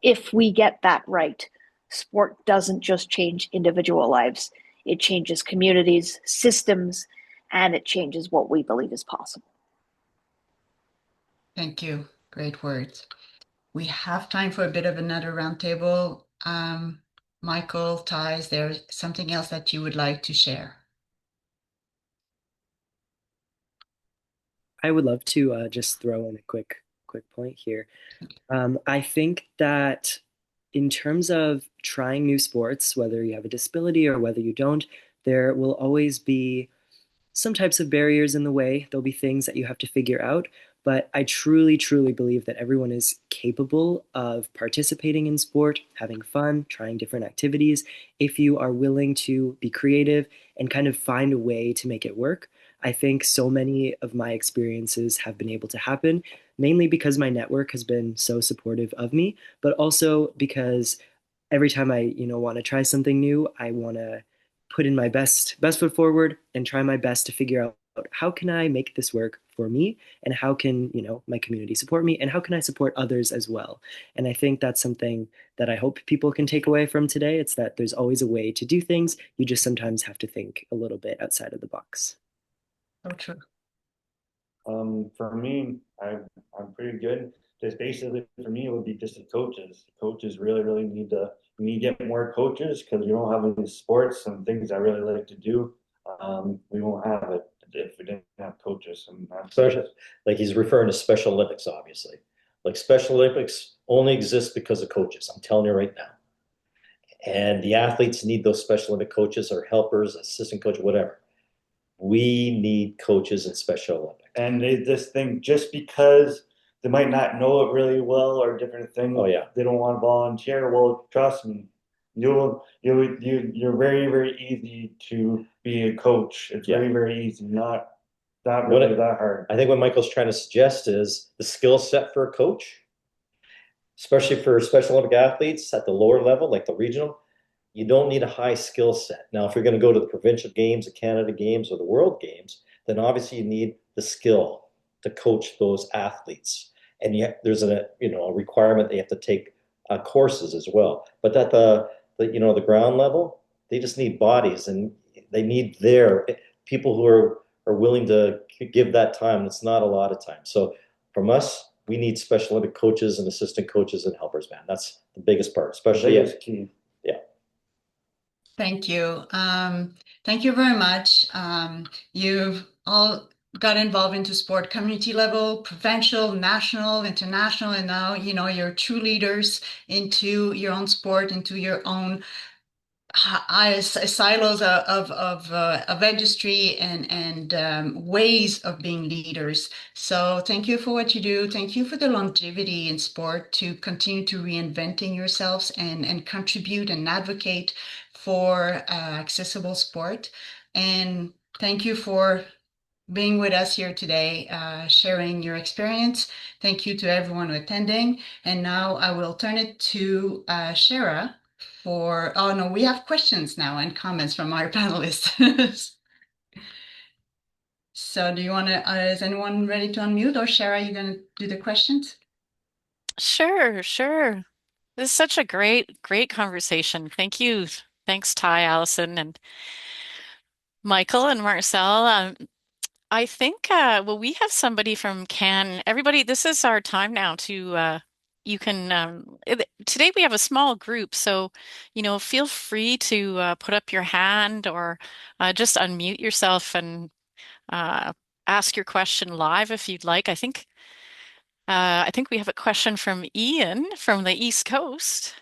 [SPEAKER 6] If we get that right, sport doesn't just change individual lives, it changes communities, systems, and it changes what we believe is possible.
[SPEAKER 2] Thank you. Great words. We have time for a bit of another roundtable. Michael, Ty, is there something else that you would like to share?
[SPEAKER 5] I would love to just throw in a quick point here. I think that in terms of trying new sports, whether you have a disability or whether you don't, there will always be some types of barriers in the way. There'll be things that you have to figure out. But I truly, truly believe that everyone is capable of participating in sport, having fun, trying different activities, if you are willing to be creative and kind of find a way to make it work. I think so many of my experiences have been able to happen, mainly because my network has been so supportive of me, but also because every time I, want to try something new, I want to put in my best foot forward and try my best to figure out how can I make this work for me, and how can, my community support me, and how can I support others as well. And I think that's something that I hope people can take away from today. It's that there's always a way to do things. You just sometimes have to think a little bit outside of the box.
[SPEAKER 2] So true.
[SPEAKER 4] For me, I'm pretty good. Just basically for me, it would be just the coaches. Coaches really need to get more coaches because we don't have any sports and things I really like to do. We won't have it if we didn't have coaches. And
[SPEAKER 7] Special, like he's referring to Special Olympics, obviously. Like Special Olympics only exist because of coaches. I'm telling you right now. And the athletes need those Special Olympic coaches or helpers, assistant coach, whatever. We need coaches in Special Olympics.
[SPEAKER 4] And they just think just because they might not know it really well or different things,
[SPEAKER 7] Oh yeah,
[SPEAKER 4] they don't want to volunteer. Well, trust me, you're very easy to be a coach. It's
[SPEAKER 7] yeah.
[SPEAKER 4] very easy, not really that hard.
[SPEAKER 7] I think what Michael's trying to suggest is the skill set for a coach, especially for Special Olympic athletes at the lower level, like the regional. You don't need a high skill set. Now, if you're going to go to the provincial games, the Canada games, or the world games, then obviously you need the skill to coach those athletes. And there's a requirement they have to take courses as well. But at the ground level, they just need bodies, and they need their people who are willing to give that time. It's not a lot of time. So from us, we need Special Olympic coaches and assistant coaches and helpers, man. That's the biggest part, especially.
[SPEAKER 4] The biggest key.
[SPEAKER 7] Yeah.
[SPEAKER 2] Thank you. Thank you very much. You've all got involved into sport, community level, provincial, national, international, and now, you're true leaders into your own sport, into your own silos of industry and ways of being leaders. So thank you for what you do. Thank you for the longevity in sport to continue to reinventing yourselves and contribute and advocate for accessible sport. And thank you for being with us here today, sharing your experience. Thank you to everyone attending. And now I will turn it to Shara oh no, we have questions now and comments from our panelists. So is anyone ready to unmute, or Shara, you going to do the questions?
[SPEAKER 1] Sure, sure. This is such a great conversation. Thank you. Thanks, Ty, Allison, and Michael and Marcel. I think, well, we have somebody from Cannes. Everybody, this is our time now to, you can, today we have a small group, so, feel free to put up your hand or just unmute yourself and uh, ask your question live if you'd like. I think we have a question from Ian from the East Coast.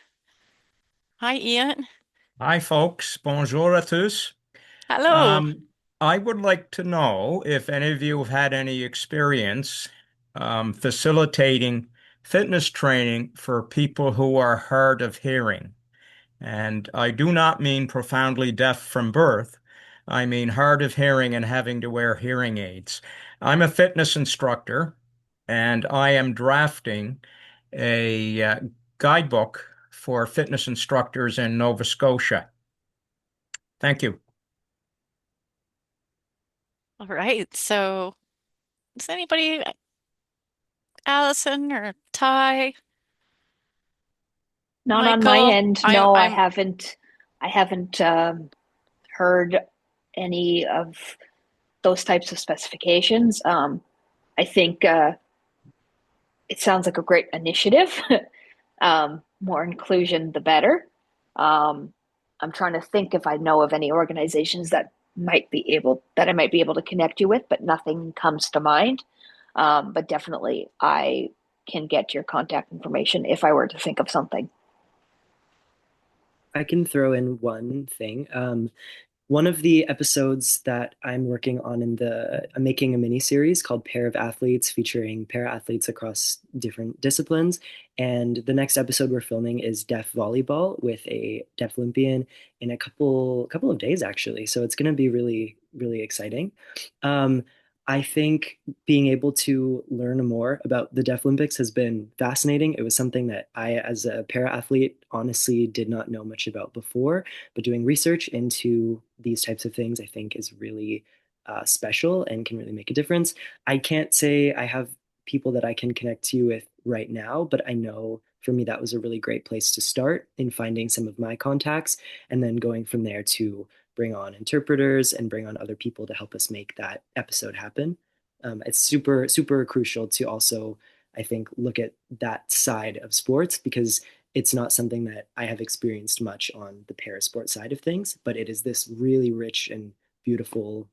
[SPEAKER 1] Hi, Ian.
[SPEAKER 8] Hi, folks. Bonjour à tous.
[SPEAKER 1] Hello.
[SPEAKER 8] I would like to know if any of you have had any experience facilitating fitness training for people who are hard of hearing. And I do not mean profoundly deaf from birth. I mean hard of hearing and having to wear hearing aids. I'm a fitness instructor, and I am drafting a guidebook for fitness instructors in Nova Scotia. Thank you.
[SPEAKER 1] All right. So, is anybody, Allison or Ty,
[SPEAKER 6] Not on my
[SPEAKER 1] Michael?
[SPEAKER 6] end.
[SPEAKER 1] I,
[SPEAKER 6] No, I
[SPEAKER 1] I'm
[SPEAKER 6] haven't. I haven't heard any of those types of specifications. I think it sounds like a great initiative. More inclusion, the better. I'm trying to think if I know of any organizations that I might be able to connect you with, but nothing comes to mind. But definitely, I can get your contact information if I were to think of something.
[SPEAKER 5] I can throw in one thing. One of the episodes that I'm working on I'm making a mini series called Pair of Athletes, featuring para athletes across different disciplines. And the next episode we're filming is deaf volleyball with a deaf Olympian in a couple of days, actually. So it's going to be really, really exciting. I think being able to learn more about the Deaf Olympics has been fascinating. It was something that I, as a para athlete, honestly did not know much about before. But doing research into these types of things, I think, is really special and can really make a difference. I can't say I have people that I can connect you with right now, but I know for me that was a really great place to start in finding some of my contacts and then going from there to bring on interpreters and bring on other people to help us make that episode happen. It's super, super crucial to also, I think, look at that side of sports because it's not something that I have experienced much on the parasport side of things, but it is this really rich and beautiful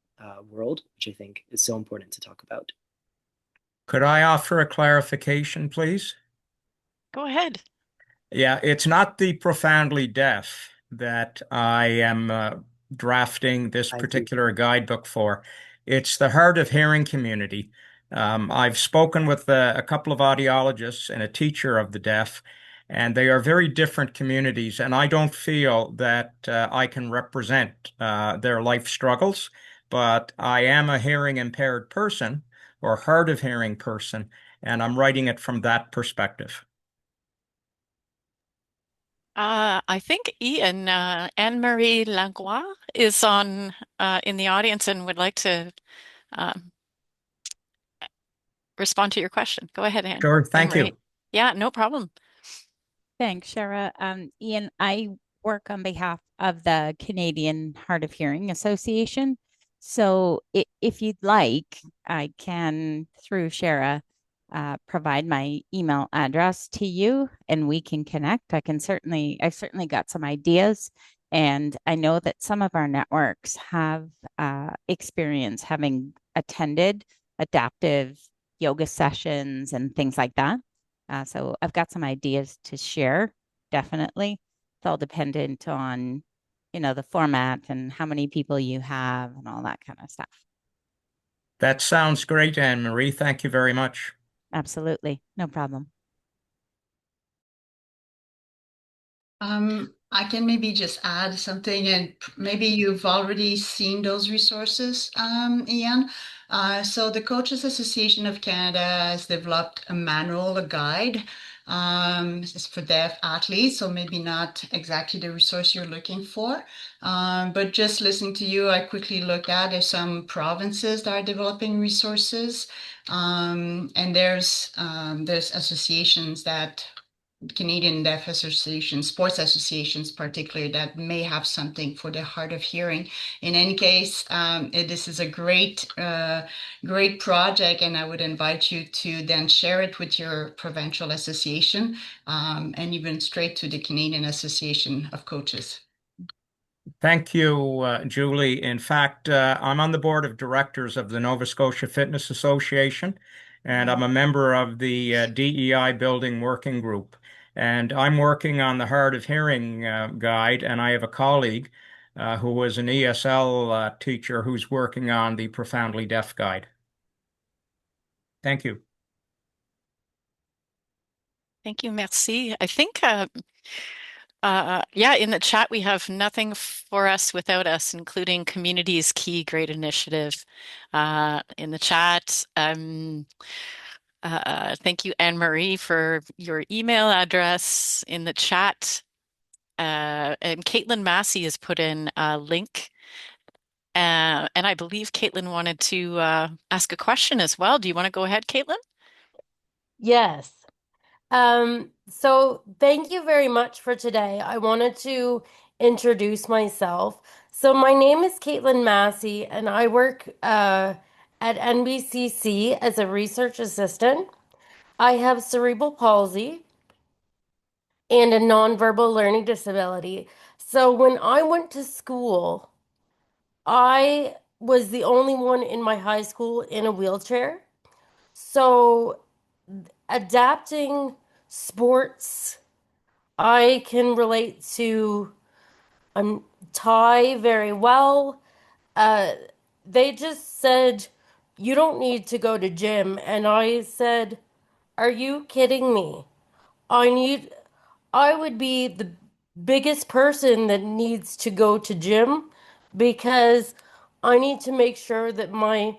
[SPEAKER 5] world, which I think is so important to talk about.
[SPEAKER 8] Could I offer a clarification, please?
[SPEAKER 1] Go ahead.
[SPEAKER 8] Yeah, it's not the profoundly deaf that I am drafting this
[SPEAKER 5] I do.
[SPEAKER 8] particular guidebook for. It's the hard of hearing community. I've spoken with a couple of audiologists and a teacher of the deaf, and they are very different communities, and I don't feel that I can represent their life struggles, but I am a hearing impaired person or hard of hearing person, and I'm writing it from that perspective.
[SPEAKER 1] I think Ian, Anne-Marie Langlois is on in the audience and would like to um, respond to your question. Go ahead,
[SPEAKER 8] Sure, thank
[SPEAKER 1] Anne-Marie.
[SPEAKER 8] you.
[SPEAKER 1] Yeah, no problem.
[SPEAKER 9] Thanks, Shara. Ian, I work on behalf of the Canadian Hard of Hearing Association. So if you'd like, I can, through Shara, provide my email address to you and we can connect. I've certainly got some ideas. And I know that some of our networks have experience having attended adaptive yoga sessions and things like that. So I've got some ideas to share, definitely. It's all dependent on, the format and how many people you have and all that kind of stuff.
[SPEAKER 8] That sounds great, Anne Marie. Thank you very much.
[SPEAKER 9] Absolutely. No problem.
[SPEAKER 2] I can maybe just add something, and maybe you've already seen those resources, Ian. So the Coaches Association of Canada has developed a manual, a guide. It's for deaf athletes, so maybe not exactly the resource you're looking for. But just listening to you, I quickly looked at there's some provinces that are developing resources, and there's associations that Canadian Deaf Association, sports associations particularly, that may have something for the hard of hearing. In any case, this is a great project, and I would invite you to then share it with your provincial association, and even straight to the Canadian Association of Coaches.
[SPEAKER 8] Thank you, Julie. In fact, I'm on the board of directors of the Nova Scotia Fitness Association, and I'm a member of the DEI Building Working Group. And I'm working on the hard of hearing guide, and I have a colleague who was an ESL teacher who's working on the profoundly deaf guide. Thank you.
[SPEAKER 1] Thank you, merci. I think, yeah, in the chat we have nothing for us without us, including Community's Key Great Initiative. In the chat, thank you, Anne Marie, for your email address in the chat. And Caitlin Massey has put in a link. And I believe Caitlin wanted to ask a question as well. Do you want to go ahead, Caitlin?
[SPEAKER 10] Yes. So thank you very much for today. I wanted to introduce myself. So my name is Caitlin Massey, and I work at NBCC as a research assistant. I have cerebral palsy and a nonverbal learning disability. So when I went to school, I was the only one in my high school in a wheelchair. So adapting sports, I can relate to Thai very well. Uh, they just said, you don't need to go to gym. And I said, are you kidding me? I would be the biggest person that needs to go to gym because I need to make sure that my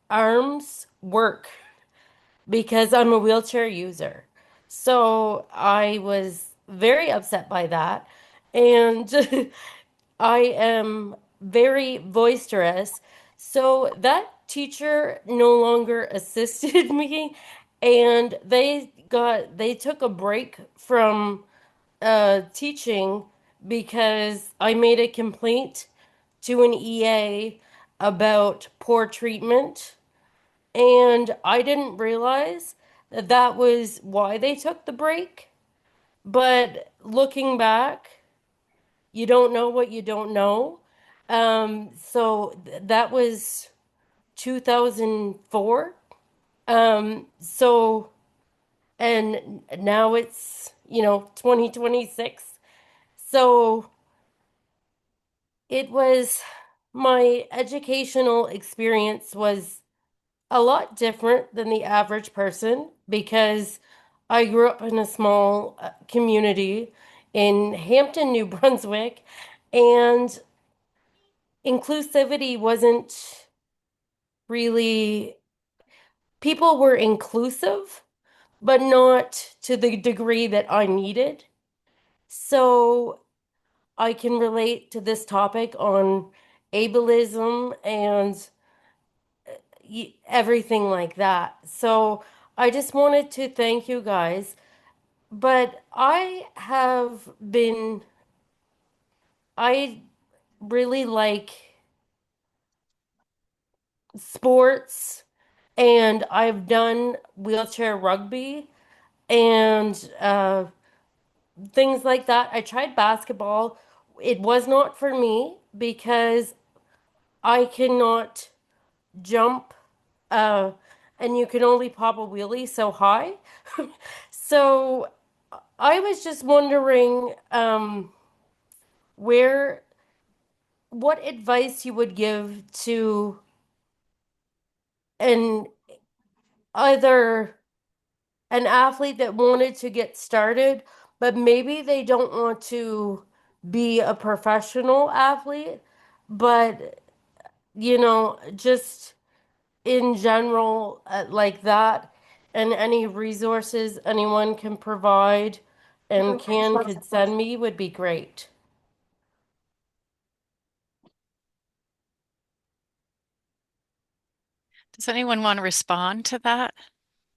[SPEAKER 10] arms work because I'm a wheelchair user. So I was very upset by that. And I am very boisterous. So that teacher no longer assisted me, and they took a break from teaching because I made a complaint to an EA about poor treatment, and I didn't realize that that was why they took the break. But looking back, you don't know what you don't know. That was 2004. And now it's, 2026. So it was my educational experience was a lot different than the average person because I grew up in a small community in Hampton, New Brunswick, and inclusivity wasn't really, people were inclusive, but not to the degree that I needed. So I can relate to this topic on ableism and everything like that. So I just wanted to thank you guys. But I really like sports, and I've done wheelchair rugby and things like that. I tried basketball. It was not for me because I cannot jump uh, and you can only pop a wheelie so high. So I was just wondering where what advice you would give to an either an athlete that wanted to get started, but maybe they don't want to be a professional athlete, but just in general, like that, and any resources anyone can provide and could send me would be great.
[SPEAKER 1] Does anyone want to respond to that?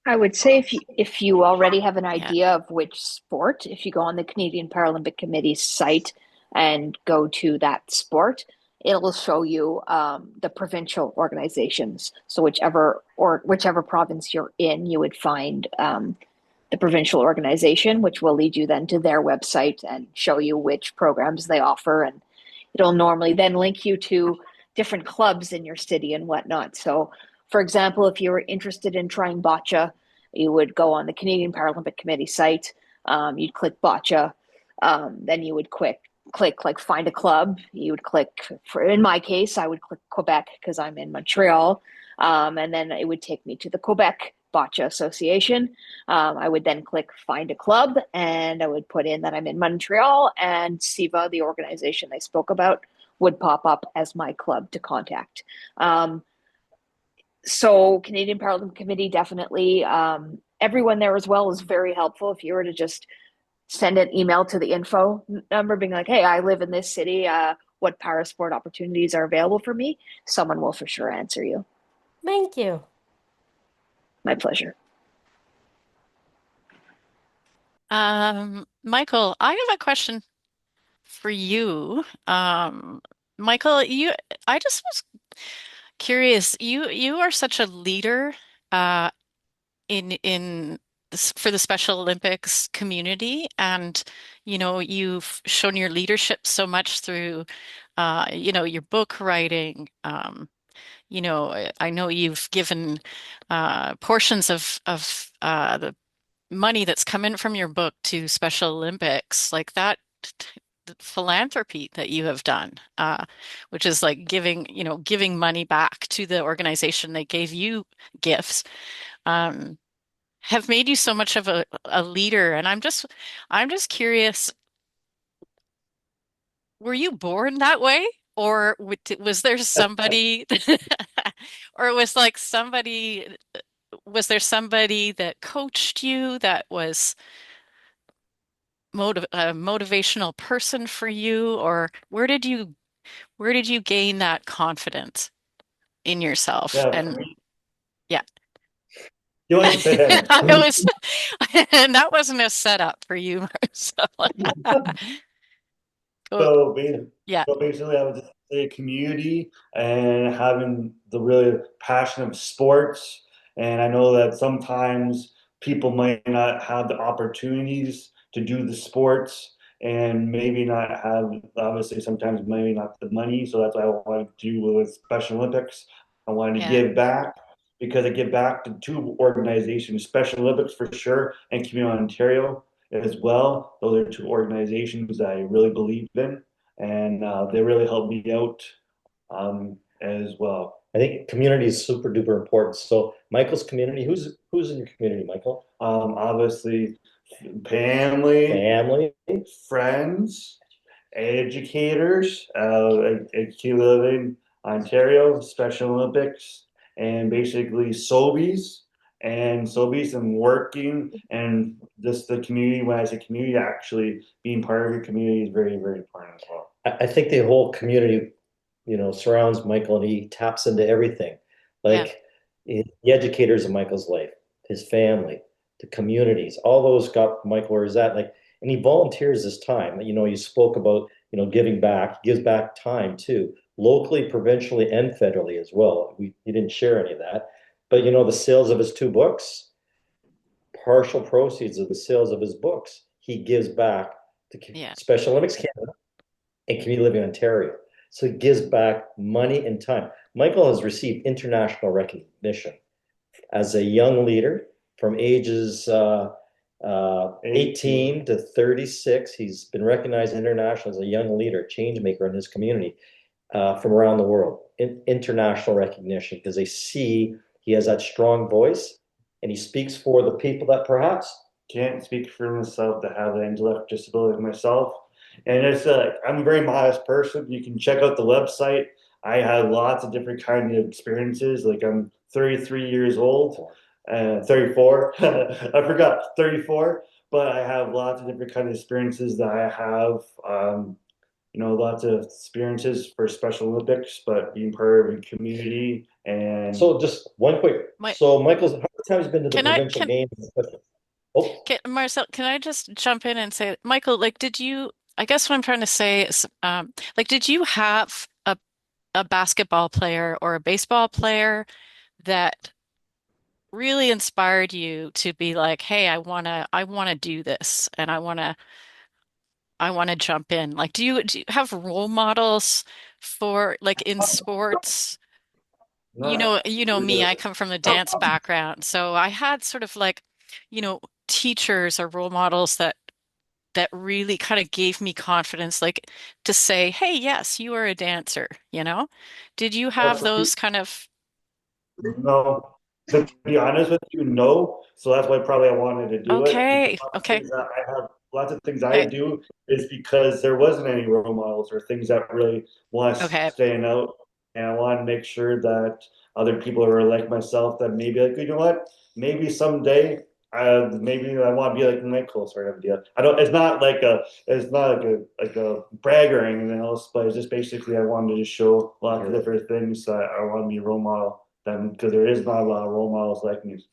[SPEAKER 6] I would say if you already have an
[SPEAKER 1] Yeah.
[SPEAKER 6] idea of which sport, if you go on the Canadian Paralympic Committee's site and go to that sport, it will show you the provincial organizations. So whichever province you're in, you would find the provincial organization, which will lead you then to their website and show you which programs they offer. And it'll normally then link you to different clubs in your city and whatnot. So, for example, if you were interested in trying bocce, you would go on the Canadian Paralympic Committee site. You'd click bocce. Then you would click like find a club. You would click in my case, I would click Quebec because I'm in Montreal. And then it would take me to the Quebec Bocce Association. I would then click find a club and I would put in that I'm in Montreal, and SIVA, the organization I spoke about, would pop up as my club to contact. So Canadian Paralympic Committee definitely, everyone there as well is very helpful. If you were to just send an email to the info number being like, hey, I live in this city, what parasport opportunities are available for me, someone will for sure answer you.
[SPEAKER 10] Thank you.
[SPEAKER 6] My pleasure.
[SPEAKER 1] Michael, I have a question for you. Michael, I just was curious. You are such a leader uh, for the Special Olympics community, and you've shown your leadership so much through your book writing. I know you've given portions of the money that's come in from your book to Special Olympics, like that philanthropy that you have done, which is like giving money back to the organization that gave you gifts, um, have made you so much of a leader. And I'm just curious, were you born that way? Or was there somebody, or was there somebody that coached you that was a motivational person for you, or where did you gain that confidence in yourself?
[SPEAKER 4] Yeah,
[SPEAKER 1] And yeah,
[SPEAKER 4] you want to say it.
[SPEAKER 1] I was, and that wasn't a setup for you, Marcel. Go-
[SPEAKER 4] So basically,
[SPEAKER 1] yeah,
[SPEAKER 4] so basically, I would just say community and having the really passion of sports. And I know that sometimes people might not have the opportunities to do the sports and maybe not have, obviously, sometimes maybe not the money. So that's what I wanted to do with Special Olympics. I wanted to
[SPEAKER 1] yeah,
[SPEAKER 4] give back because I give back to two organizations, Special Olympics for sure, and Community Ontario as well. Those are two organizations that I really believe in, and they really helped me out as well.
[SPEAKER 7] I think community is super duper important. So Michael's community, who's in your community, Michael?
[SPEAKER 4] Obviously, family,
[SPEAKER 7] Family.
[SPEAKER 4] friends, educators, at Key Living, Ontario, Special Olympics, and basically Sobeys and working and just the community. When I say community, actually being part of your community is very, very important as well.
[SPEAKER 7] I think the whole community, surrounds Michael, and he taps into everything.
[SPEAKER 1] yeah,
[SPEAKER 7] Like the educators of Michael's life, his family, the communities, all those got Michael where he's at. Like, and he volunteers his time. You spoke about, giving back. He gives back time too, locally, provincially, and federally as well. He didn't share any of that. But the sales of his two books, partial proceeds of the sales of his books, he gives back to
[SPEAKER 1] yeah,
[SPEAKER 7] Special Olympics Canada and Community Living Ontario. So he gives back money and time. Michael has received international recognition as a young leader from ages 18 to 36. He's been recognized internationally as a young leader, change maker in his community from around the world. International recognition because they see he has that strong voice and he speaks for the people that perhaps
[SPEAKER 4] can't speak for myself that have an intellectual disability like myself. And it's I'm a very modest person. You can check out the website. I have lots of different kind of experiences. Like I'm 33 years old, 34. I forgot 34, but I have lots of different kind of experiences that I have. Lots of experiences for Special Olympics, but being part of a community and
[SPEAKER 7] so just one quick.
[SPEAKER 1] My,
[SPEAKER 7] So Michael's how many times been to the
[SPEAKER 1] can I
[SPEAKER 7] provincial games? Oh,
[SPEAKER 1] Marcel, can I just jump in and say, Michael, like, I guess what I'm trying to say is, like, did you have a basketball player or a baseball player that really inspired you to be like, hey, I wanna do this and I wanna jump in. Like, do you have role models for like in sports?
[SPEAKER 4] not
[SPEAKER 1] You know me, I come from the dance background. So I had sort of like, you know, teachers or role models that really kind of gave me confidence, like to say, hey, yes, you are a dancer, you know? Did you have those kind of,
[SPEAKER 4] no. To be honest with you, no. So that's why probably I wanted to do it because
[SPEAKER 1] okay, okay,
[SPEAKER 4] lots of things I
[SPEAKER 1] okay,
[SPEAKER 4] do is because there wasn't any role models or things that really want to
[SPEAKER 1] okay.
[SPEAKER 4] stand out. And I want to make sure that other people are like myself that maybe like, you know what, maybe someday maybe I want to be like Michael sort of deal. I don't, it's not like a brag or anything else, but it's just basically I wanted to show lots of different things that I want to be a role model then because there is not a lot of role models like me.
[SPEAKER 7] so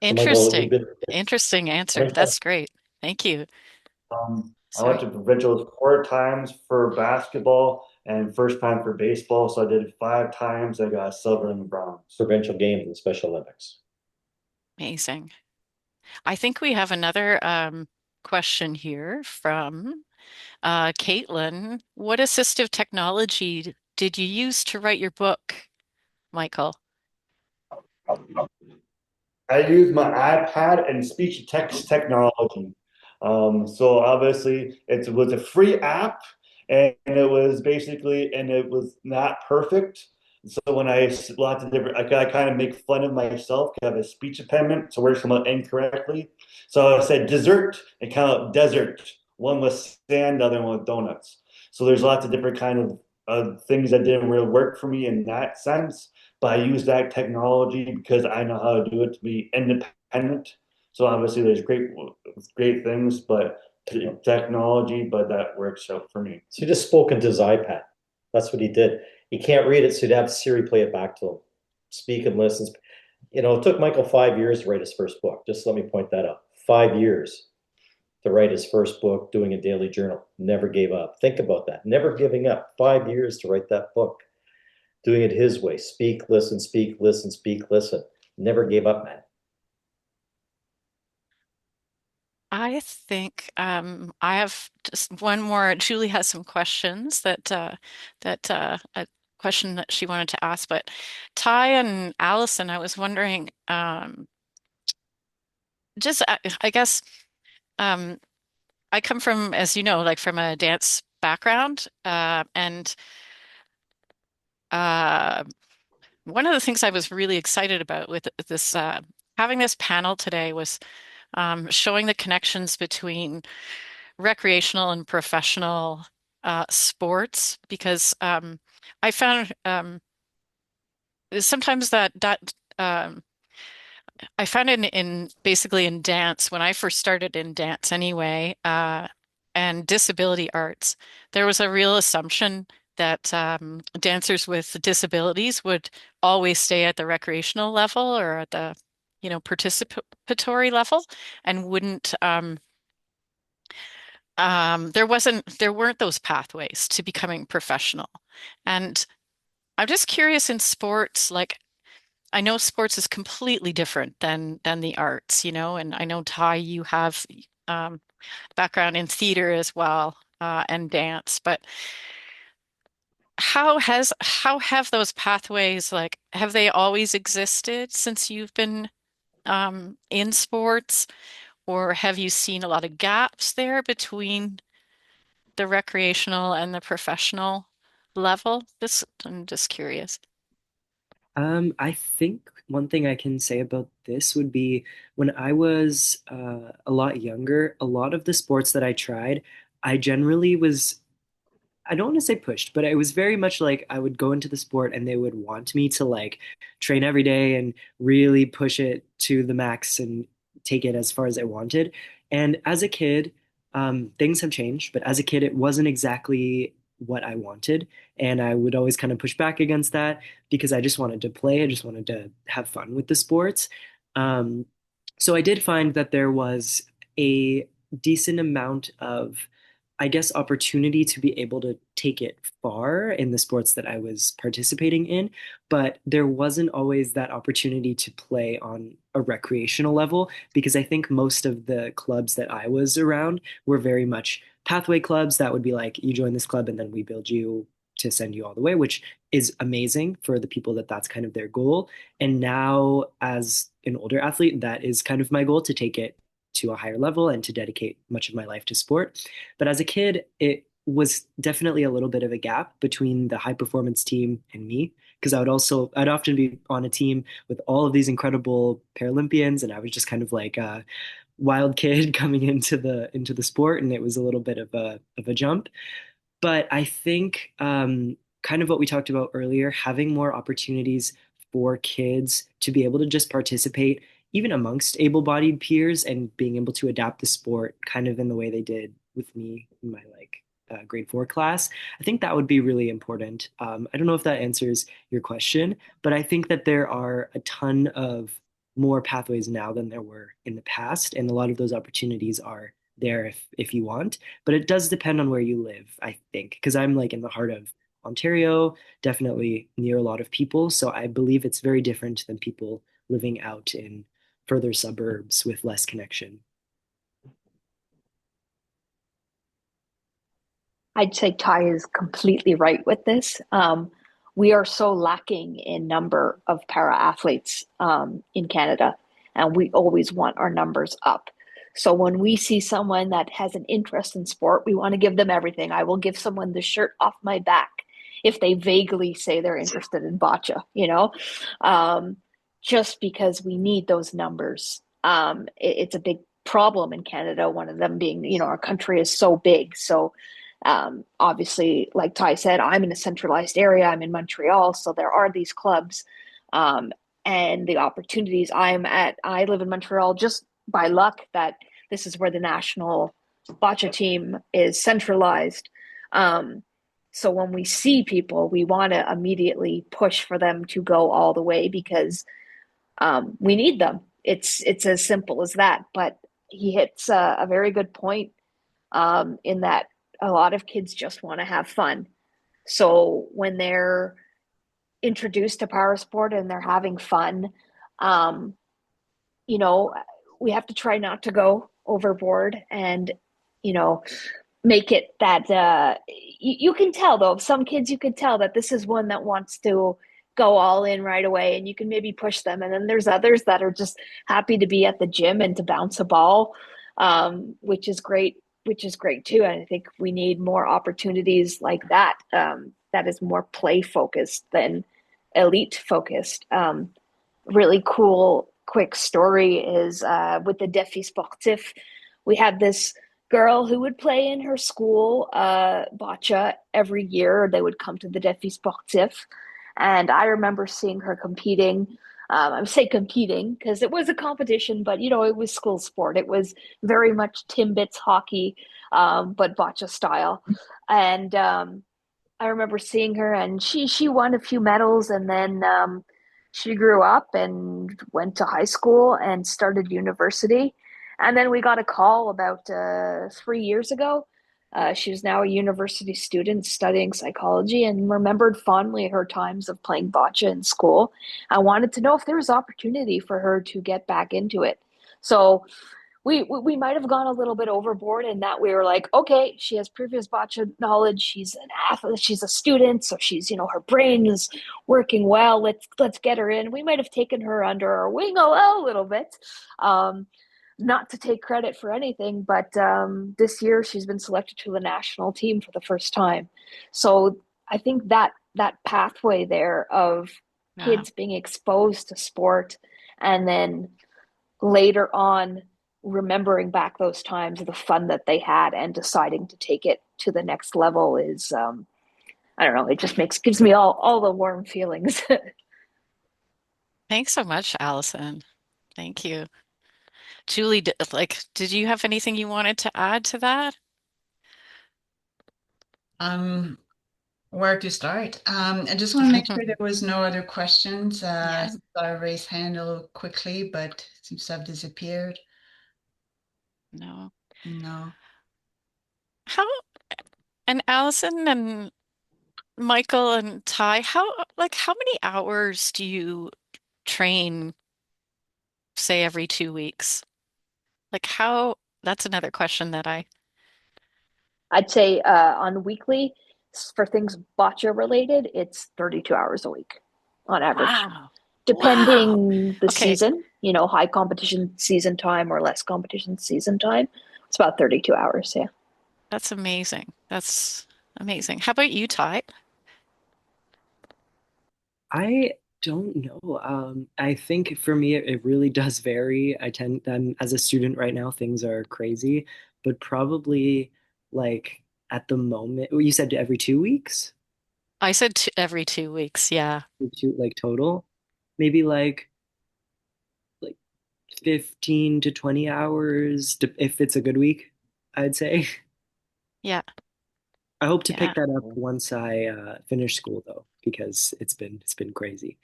[SPEAKER 7] Michael, you've
[SPEAKER 1] Interesting.
[SPEAKER 7] been
[SPEAKER 1] Interesting answer. That's great. Thank you.
[SPEAKER 4] I went
[SPEAKER 1] Sorry.
[SPEAKER 4] to provincials 4 times for basketball and first time for baseball. So I did it 5 times. I got silver and bronze.
[SPEAKER 7] provincial games and Special Olympics.
[SPEAKER 1] Amazing. I think we have another question here from Caitlin. What assistive technology did you use to write your book, Michael?
[SPEAKER 4] I use my iPad and speech to text technology. So obviously it was a free app and it was not perfect. So when lots of different, I kind of make fun of myself. I have a speech impediment, so words come out incorrectly. So I said dessert and kind of desert. One was sand, the other one was donuts. So there's lots of different kind of things that didn't really work for me in that sense. But I use that technology because I know how to do it to be independent. So obviously there's great things, but technology, but that works out for me.
[SPEAKER 7] So he just spoke into his iPad. That's what he did. He can't read it, so he'd have Siri play it back to him. Speak and listen. You know, it took Michael 5 years to write his first book. Just let me point that out. 5 years to write his first book, doing a daily journal. Never gave up. Think about that. Never giving up. 5 years to write that book. Doing it his way. Speak, listen, speak, listen, speak, listen. Never gave up, man.
[SPEAKER 1] I think I have just one more. Julie has some questions that a question that she wanted to ask, but Ty and Allison, I was wondering, just I guess um, I come from, as you know, like from a dance background, and uh, one of the things I was really excited about with this having this panel today was showing the connections between recreational and professional sports because I found sometimes that I found in basically in dance when I first started in dance anyway, and disability arts, there was a real assumption that dancers with disabilities would always stay at the recreational level or at the, you know, participatory level and wouldn't there weren't those pathways to becoming professional. And I'm just curious in sports, like I know sports is completely different than the arts, you know, and I know Ty, you have background in theater as well, and dance, but how have those pathways, like, have they always existed since you've been in sports, or have you seen a lot of gaps there between the recreational and the professional level? I'm just curious.
[SPEAKER 5] I think one thing I can say about this would be when I was a lot younger, a lot of the sports that I tried, I generally was I don't want to say pushed, but it was very much like I would go into the sport and they would want me to like train every day and really push it to the max and take it as far as I wanted. And as a kid, things have changed, but as a kid, it wasn't exactly what I wanted. And I would always kind of push back against that because I just wanted to play. I just wanted to have fun with the sports. Um, so I did find that there was a decent amount of I guess, opportunity to be able to take it far in the sports that I was participating in, but there wasn't always that opportunity to play on a recreational level because I think most of the clubs that I was around were very much pathway clubs that would be like, you join this club and then we build you to send you all the way, which is amazing for the people that that's kind of their goal. And now, as an older athlete, that is kind of my goal to take it to a higher level and to dedicate much of my life to sport. But as a kid, it was definitely a little bit of a gap between the high performance team and me because I'd often be on a team with all of these incredible Paralympians and I was just kind of like a wild kid coming into the sport and it was a little bit of a jump. But I think kind of what we talked about earlier, having more opportunities for kids to be able to just participate, even amongst able-bodied peers, and being able to adapt the sport kind of in the way they did with me in my like grade 4 class. I think that would be really important. I don't know if that answers your question, but I think that there are a ton of more pathways now than there were in the past, and a lot of those opportunities are there if you want. But it does depend on where you live, I think, because I'm like in the heart of Ontario, definitely near a lot of people. So I believe it's very different than people living out in further suburbs with less connection.
[SPEAKER 6] I'd say Ty is completely right with this. We are so lacking in number of para athletes in Canada, and we always want our numbers up. So when we see someone that has an interest in sport, we want to give them everything. I will give someone the shirt off my back if they vaguely say they're interested in bocce, um, just because we need those numbers. It's a big problem in Canada. One of them being, our country is so big. So obviously, like Ty said, I'm in a centralized area. I'm in Montreal, so there are these clubs, um, and the opportunities I'm at. I live in Montreal just by luck that this is where the national bocce team is centralized. Um, so when we see people, we want to immediately push for them to go all the way because we need them. It's as simple as that. But he hits a very good point in that a lot of kids just want to have fun. So when they're introduced to power sport and they're having fun, um, you know, we have to try not to go overboard and, you know, make it that you can tell though, some kids you could tell that this is one that wants to go all in right away and you can maybe push them. And then there's others that are just happy to be at the gym and to bounce a ball, which is great, too. And I think we need more opportunities like that, that is more play focused than elite focused. Really cool, quick story is with the Défi Sportif, we had this girl who would play in her school bocce every year. They would come to the Défi Sportif. And I remember seeing her competing. I say competing because it was a competition, but it was school sport. It was very much Timbits hockey, but bocce style. And I remember seeing her, and she won a few medals, and then she grew up and went to high school and started university. And then we got a call about 3 years ago. She was now a university student studying psychology and remembered fondly her times of playing bocce in school. I wanted to know if there was opportunity for her to get back into it. So we might have gone a little bit overboard in that we were like, okay, she has previous bocce knowledge, she's an athlete, she's a student, so she's, her brain is working well. Let's get her in. We might have taken her under our wing a little bit. Not to take credit for anything, but this year she's been selected to the national team for the first time. So I think that pathway there of
[SPEAKER 1] Yeah.
[SPEAKER 6] kids being exposed to sport and then later on remembering back those times, the fun that they had, and deciding to take it to the next level is I don't know, it just gives me all the warm feelings.
[SPEAKER 1] Thanks so much, Allison. Thank you. Julie, did you have anything you wanted to add to that?
[SPEAKER 2] Um, where to start? I just want to make sure there was no other questions.
[SPEAKER 1] Yeah.
[SPEAKER 2] Saw a raised hand a little quickly, but seems to have disappeared.
[SPEAKER 1] No.
[SPEAKER 2] No.
[SPEAKER 1] How, and Allison and Michael and Ty, how many hours do you train, say, every 2 weeks? That's another question that
[SPEAKER 6] I'd say on weekly, for things bocce related, it's 32 hours a week on average,
[SPEAKER 1] wow. Wow.
[SPEAKER 6] depending the
[SPEAKER 1] Okay,
[SPEAKER 6] season, high competition season time or less competition season time. It's about 32 hours. Yeah.
[SPEAKER 1] that's amazing. That's amazing. How about you, Ty?
[SPEAKER 5] I don't know. I think for me, it really does vary. As a student right now, things are crazy, but probably like at the moment, well, you said every 2 weeks,
[SPEAKER 1] I said every 2 weeks. Yeah.
[SPEAKER 5] like total, maybe like 15 to 20 hours, if it's a good week, I'd say.
[SPEAKER 1] Yeah.
[SPEAKER 5] I hope to
[SPEAKER 1] Yeah.
[SPEAKER 5] pick that up once I finish school though, because it's been crazy.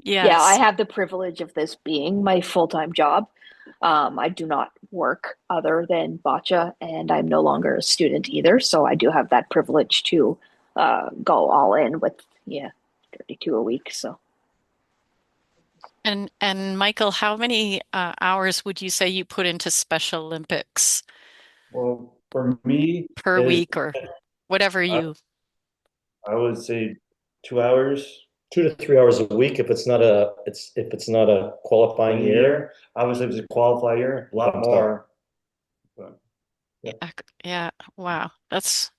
[SPEAKER 6] Yeah, I
[SPEAKER 1] Yes.
[SPEAKER 6] have the privilege of this being my full-time job. I do not work other than bocce, and I'm no longer a student either. So I do have that privilege to go all in with, yeah, 32 a week. So
[SPEAKER 1] And Michael, how many hours would you say you put into Special Olympics
[SPEAKER 4] Well, for me,
[SPEAKER 1] per
[SPEAKER 4] is
[SPEAKER 1] week or whatever
[SPEAKER 4] I,
[SPEAKER 1] you?
[SPEAKER 4] I would say 2 hours
[SPEAKER 7] 2 to 3 hours a week if it's not a
[SPEAKER 4] a
[SPEAKER 7] qualifying year.
[SPEAKER 4] year. Obviously, if it's a qualifier, a lot
[SPEAKER 7] I'm sorry.
[SPEAKER 4] more. But yeah.
[SPEAKER 1] Yeah. Wow. That's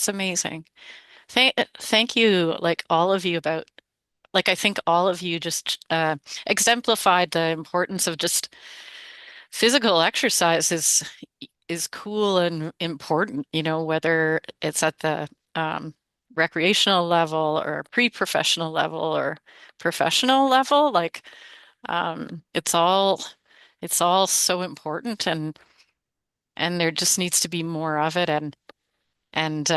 [SPEAKER 1] amazing. Thank you, like all of you I think all of you just exemplified the importance of just physical exercise is cool and important, whether it's at the recreational level or pre-professional level or professional level, it's all so important and there just needs to be more of it and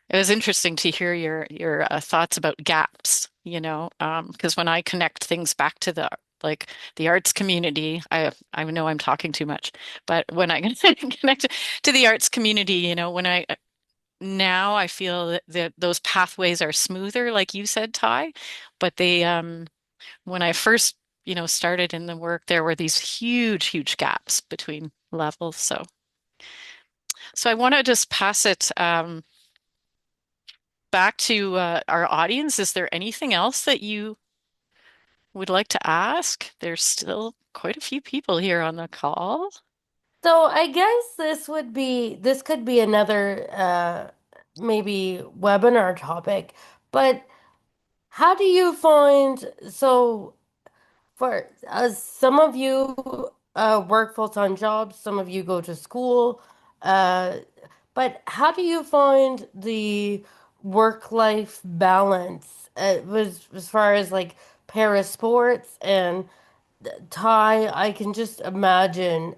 [SPEAKER 1] it was interesting to hear your thoughts about gaps, because when I connect things back to the arts community, I know I'm talking too much, but when I connect to the arts community, when I now I feel that those pathways are smoother, like you said, Ty, but they when I first, started in the work, there were these huge, huge gaps between levels. So I want to just pass it. Back to our audience. Is there anything else that you would like to ask? There's still quite a few people here on the call.
[SPEAKER 10] So I guess this could be another maybe webinar topic, but how do you find for some of you work full-time jobs, some of you go to school, uh, but how do you find the work-life balance as far as like para sports and Ty? I can just imagine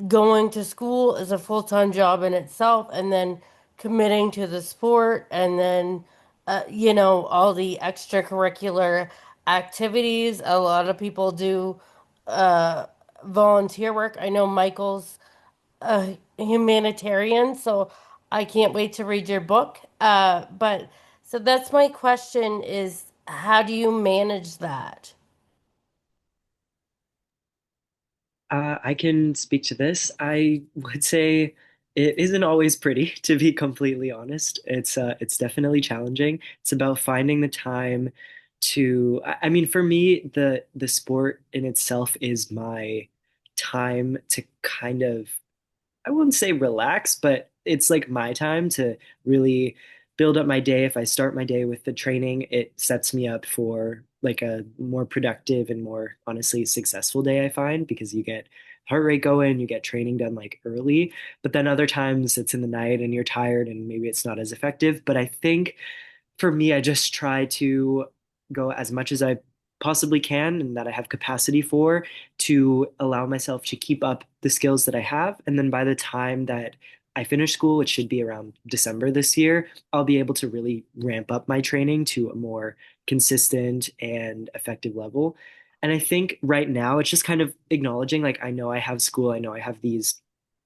[SPEAKER 10] going to school is a full-time job in itself, and then committing to the sport, and then all the extracurricular activities. A lot of people do uh, volunteer work. I know Michael's a humanitarian, so I can't wait to read your book. But so that's my question: is how do you manage that?
[SPEAKER 5] I can speak to this. I would say it isn't always pretty, to be completely honest. It's definitely challenging. It's about finding the time to, I mean, for me, the sport in itself is my time to kind of, I wouldn't say relax, but it's like my time to really build up my day. If I start my day with the training, it sets me up for like a more productive and more honestly successful day, I find, because you get heart rate going, you get training done like early, but then other times it's in the night and you're tired and maybe it's not as effective. But I think for me, I just try to go as much as I possibly can and that I have capacity for to allow myself to keep up the skills that I have. And then by the time that I finish school, which should be around December this year, I'll be able to really ramp up my training to a more consistent and effective level. And I think right now it's just kind of acknowledging like, I know I have school, I know I have these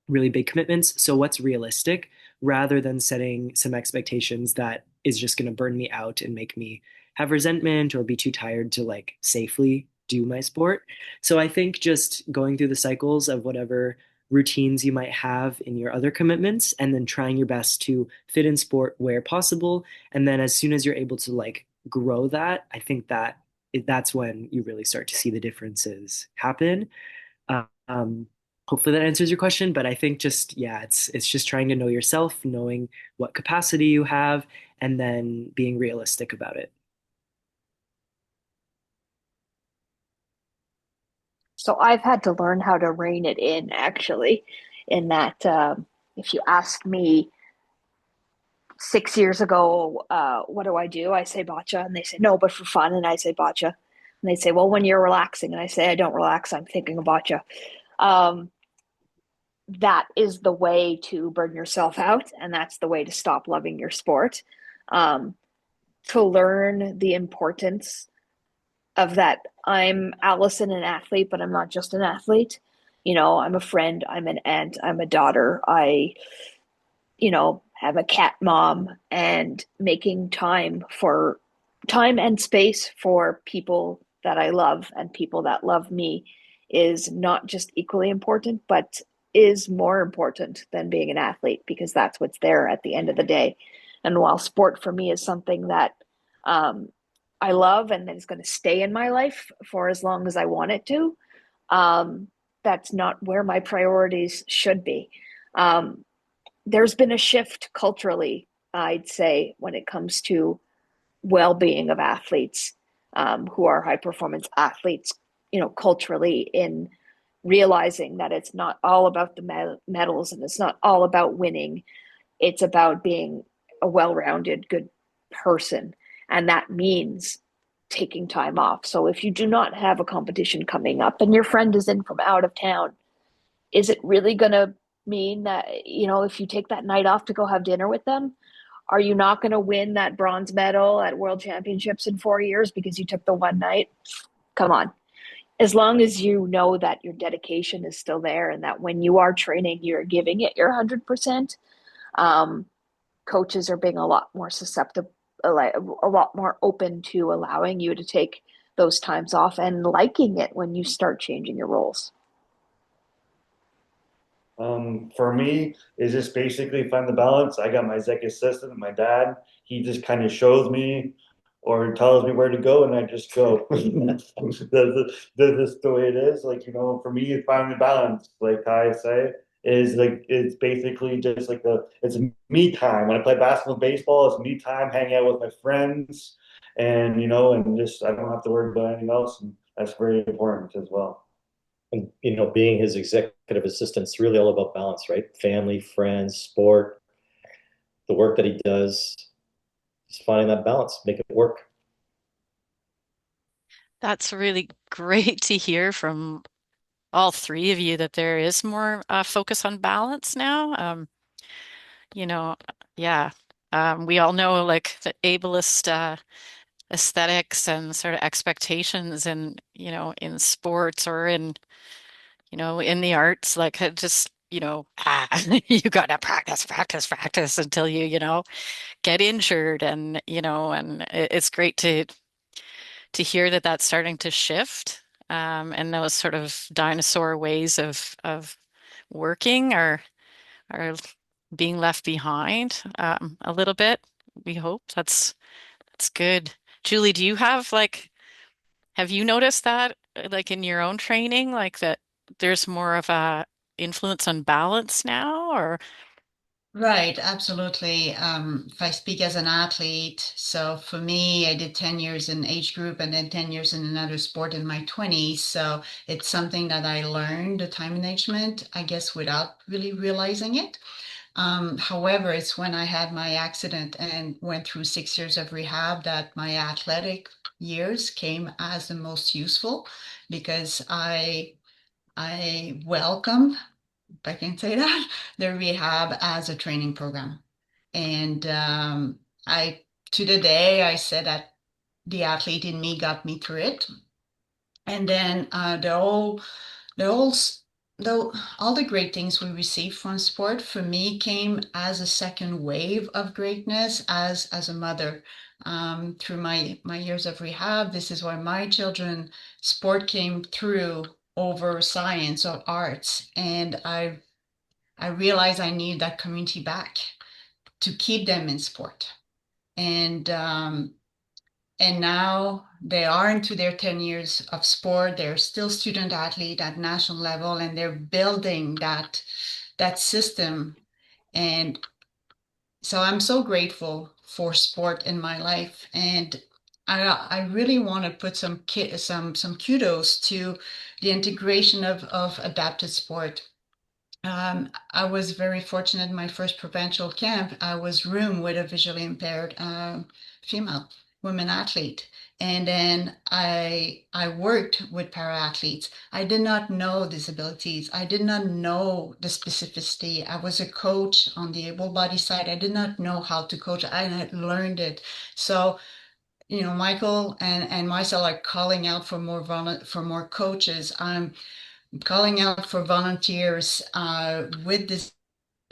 [SPEAKER 5] really big commitments. So what's realistic rather than setting some expectations that is just going to burn me out and make me have resentment or be too tired to like safely do my sport. So I think just going through the cycles of whatever routines you might have in your other commitments and then trying your best to fit in sport where possible. And then as soon as you're able to like grow that, I think that that's when you really start to see the differences happen. Um, Hopefully that answers your question, but I think just yeah, it's just trying to know yourself, knowing what capacity you have, and then being realistic about it.
[SPEAKER 6] So I've had to learn how to rein it in, actually, in that if you asked me 6 years ago, what do I do? I say bocce, and they say no, but for fun, and I say bocce, and they say, well, when you're relaxing, and I say I don't relax, I'm thinking of bocce. Um, that is the way to burn yourself out, and that's the way to stop loving your sport. Um, to learn the importance of that. I'm Allison, an athlete, but I'm not just an athlete. You know, I'm a friend, I'm an aunt, I'm a daughter. Have a cat mom, and making time and space for people that I love and people that love me is not just equally important, but is more important than being an athlete because that's what's there at the end of the day. And while sport for me is something that um, I love and that is going to stay in my life for as long as I want it to, um, that's not where my priorities should be. Um, there's been a shift culturally, I'd say, when it comes to well-being of athletes who are high performance athletes, culturally in realizing that it's not all about the medals and it's not all about winning. It's about being a well-rounded, good person. And that means taking time off. So if you do not have a competition coming up and your friend is in from out of town, is it really going to mean that, if you take that night off to go have dinner with them, are you not going to win that bronze medal at world championships in 4 years because you took the one night? Come on. As long as you know that your dedication is still there and that when you are training, you're giving it your 100%, um, coaches are being a lot more susceptible, a lot more open to allowing you to take those times off and liking it when you start changing your roles.
[SPEAKER 4] For me, is just basically find the balance. I got my executive assistant, my dad. He just kind of shows me or tells me where to go, and I just go. That's the way it is. Like, for me, finding the balance, like I say, is like it's basically just like it's me time. When I play basketball, baseball, it's me time, hanging out with my friends, and and just I don't have to worry about anything else, and that's very important as well.
[SPEAKER 7] And being his executive assistant, it's really all about balance, right? Family, friends, sport, the work that he does, just finding that balance, make it work.
[SPEAKER 1] That's really great to hear from all three of you that there is more focus on balance now. You know, yeah. We all know like the ableist aesthetics and sort of expectations and, in sports or in the arts, like it just, you gotta practice, practice, practice until you get injured and it's great to hear that that's starting to shift. and those sort of dinosaur ways of working are being left behind a little bit. We hope that's good. Julie, do you have have you noticed that like in your own training, like that there's more of a influence on balance now, or
[SPEAKER 2] Right, absolutely. If I speak as an athlete, so for me, I did 10 years in age group and then 10 years in another sport in my 20s. So it's something that I learned, the time management, I guess, without really realizing it. However, it's when I had my accident and went through 6 years of rehab that my athletic years came as the most useful because I welcome, if I can say that, the rehab as a training program. And I, to the day, I said that the athlete in me got me through it. And then the whole, all the great things we received from sport for me came as a second wave of greatness as a mother. Through my years of rehab, this is why my children sport came through over science or arts, and I realized I need that community back to keep them in sport. And now they are into their 10 years of sport. They're still student athlete at national level, and they're building that system. And so I'm so grateful for sport in my life. And I really want to put some kudos to the integration of adapted sport. I was very fortunate in my first provincial camp. I was room with a visually impaired female women athlete. And then I worked with para athletes. I did not know disabilities. I did not know the specificity. I was a coach on the able body side. I did not know how to coach. I had learned it. So, Michael and myself are calling out for for more coaches. I'm calling out for volunteers with this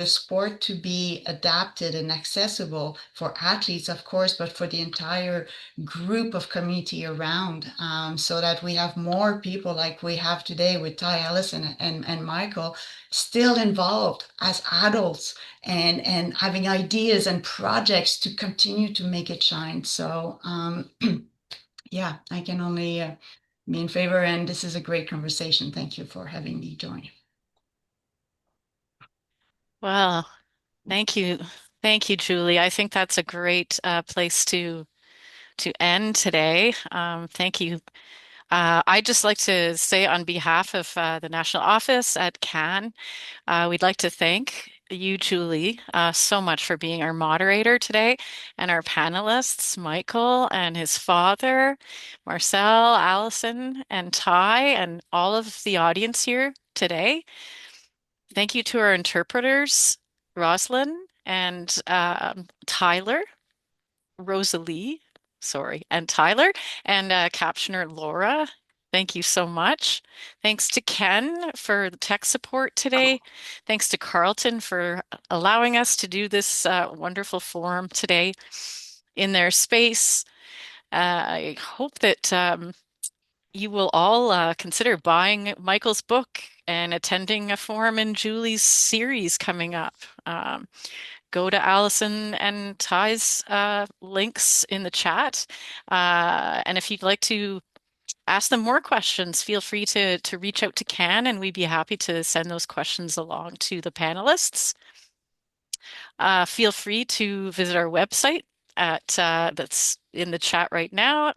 [SPEAKER 2] sport to be adapted and accessible for athletes, of course, but for the entire group of community around, so that we have more people like we have today with Ty Ellis and Michael still involved as adults and having ideas and projects to continue to make it shine. So yeah, I can only be in favor, and this is a great conversation. Thank you for having me join.
[SPEAKER 1] well, thank you. Thank you, Julie. I think that's a great place to end today. Thank you. I'd just like to say on behalf of the National Office at CAN, we'd like to thank you, Julie, so much for being our moderator today, and our panelists, Michael and his father, Marcel, Allison, and Ty, and all of the audience here today. Thank you to our interpreters, Roslyn and Tyler, Rosalie, sorry, and Tyler, and captioner Laura. Thank you so much. Thanks to Ken for the tech support today. Thanks to Carlton for allowing us to do this wonderful forum today in their space. I hope that you will all consider buying Michael's book and attending a forum in Julie's series coming up. Go to Allison and Ty's links in the chat. And if you'd like to ask them more questions, feel free to reach out to Can, and we'd be happy to send those questions along to the panelists. Feel free to visit our website at that's in the chat right now.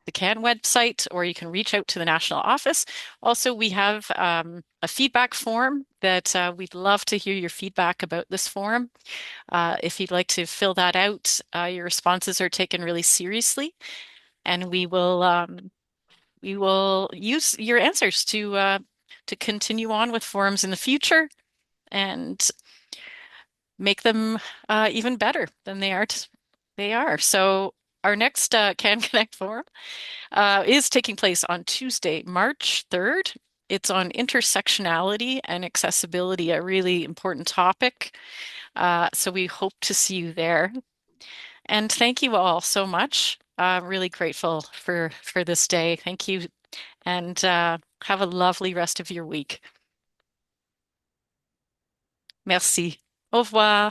[SPEAKER 1] The CAN website, or you can reach out to the national office. Also, we have a feedback form that we'd love to hear your feedback about this forum. If you'd like to fill that out, your responses are taken really seriously, and we will use your answers to continue on with forums in the future and make them even better than they are. So our next CAN Connect forum is taking place on Tuesday, March 3rd. It's on intersectionality and accessibility, a really important topic. So we hope to see you there. And thank you all so much. I'm really grateful for this day. Thank you, and have a lovely rest of your week. Merci. Au revoir.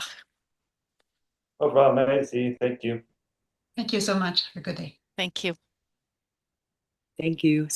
[SPEAKER 4] No problem, Macy. Thank you.
[SPEAKER 2] Thank you so much. Have a good day.
[SPEAKER 1] Thank you.
[SPEAKER 5] Thank you.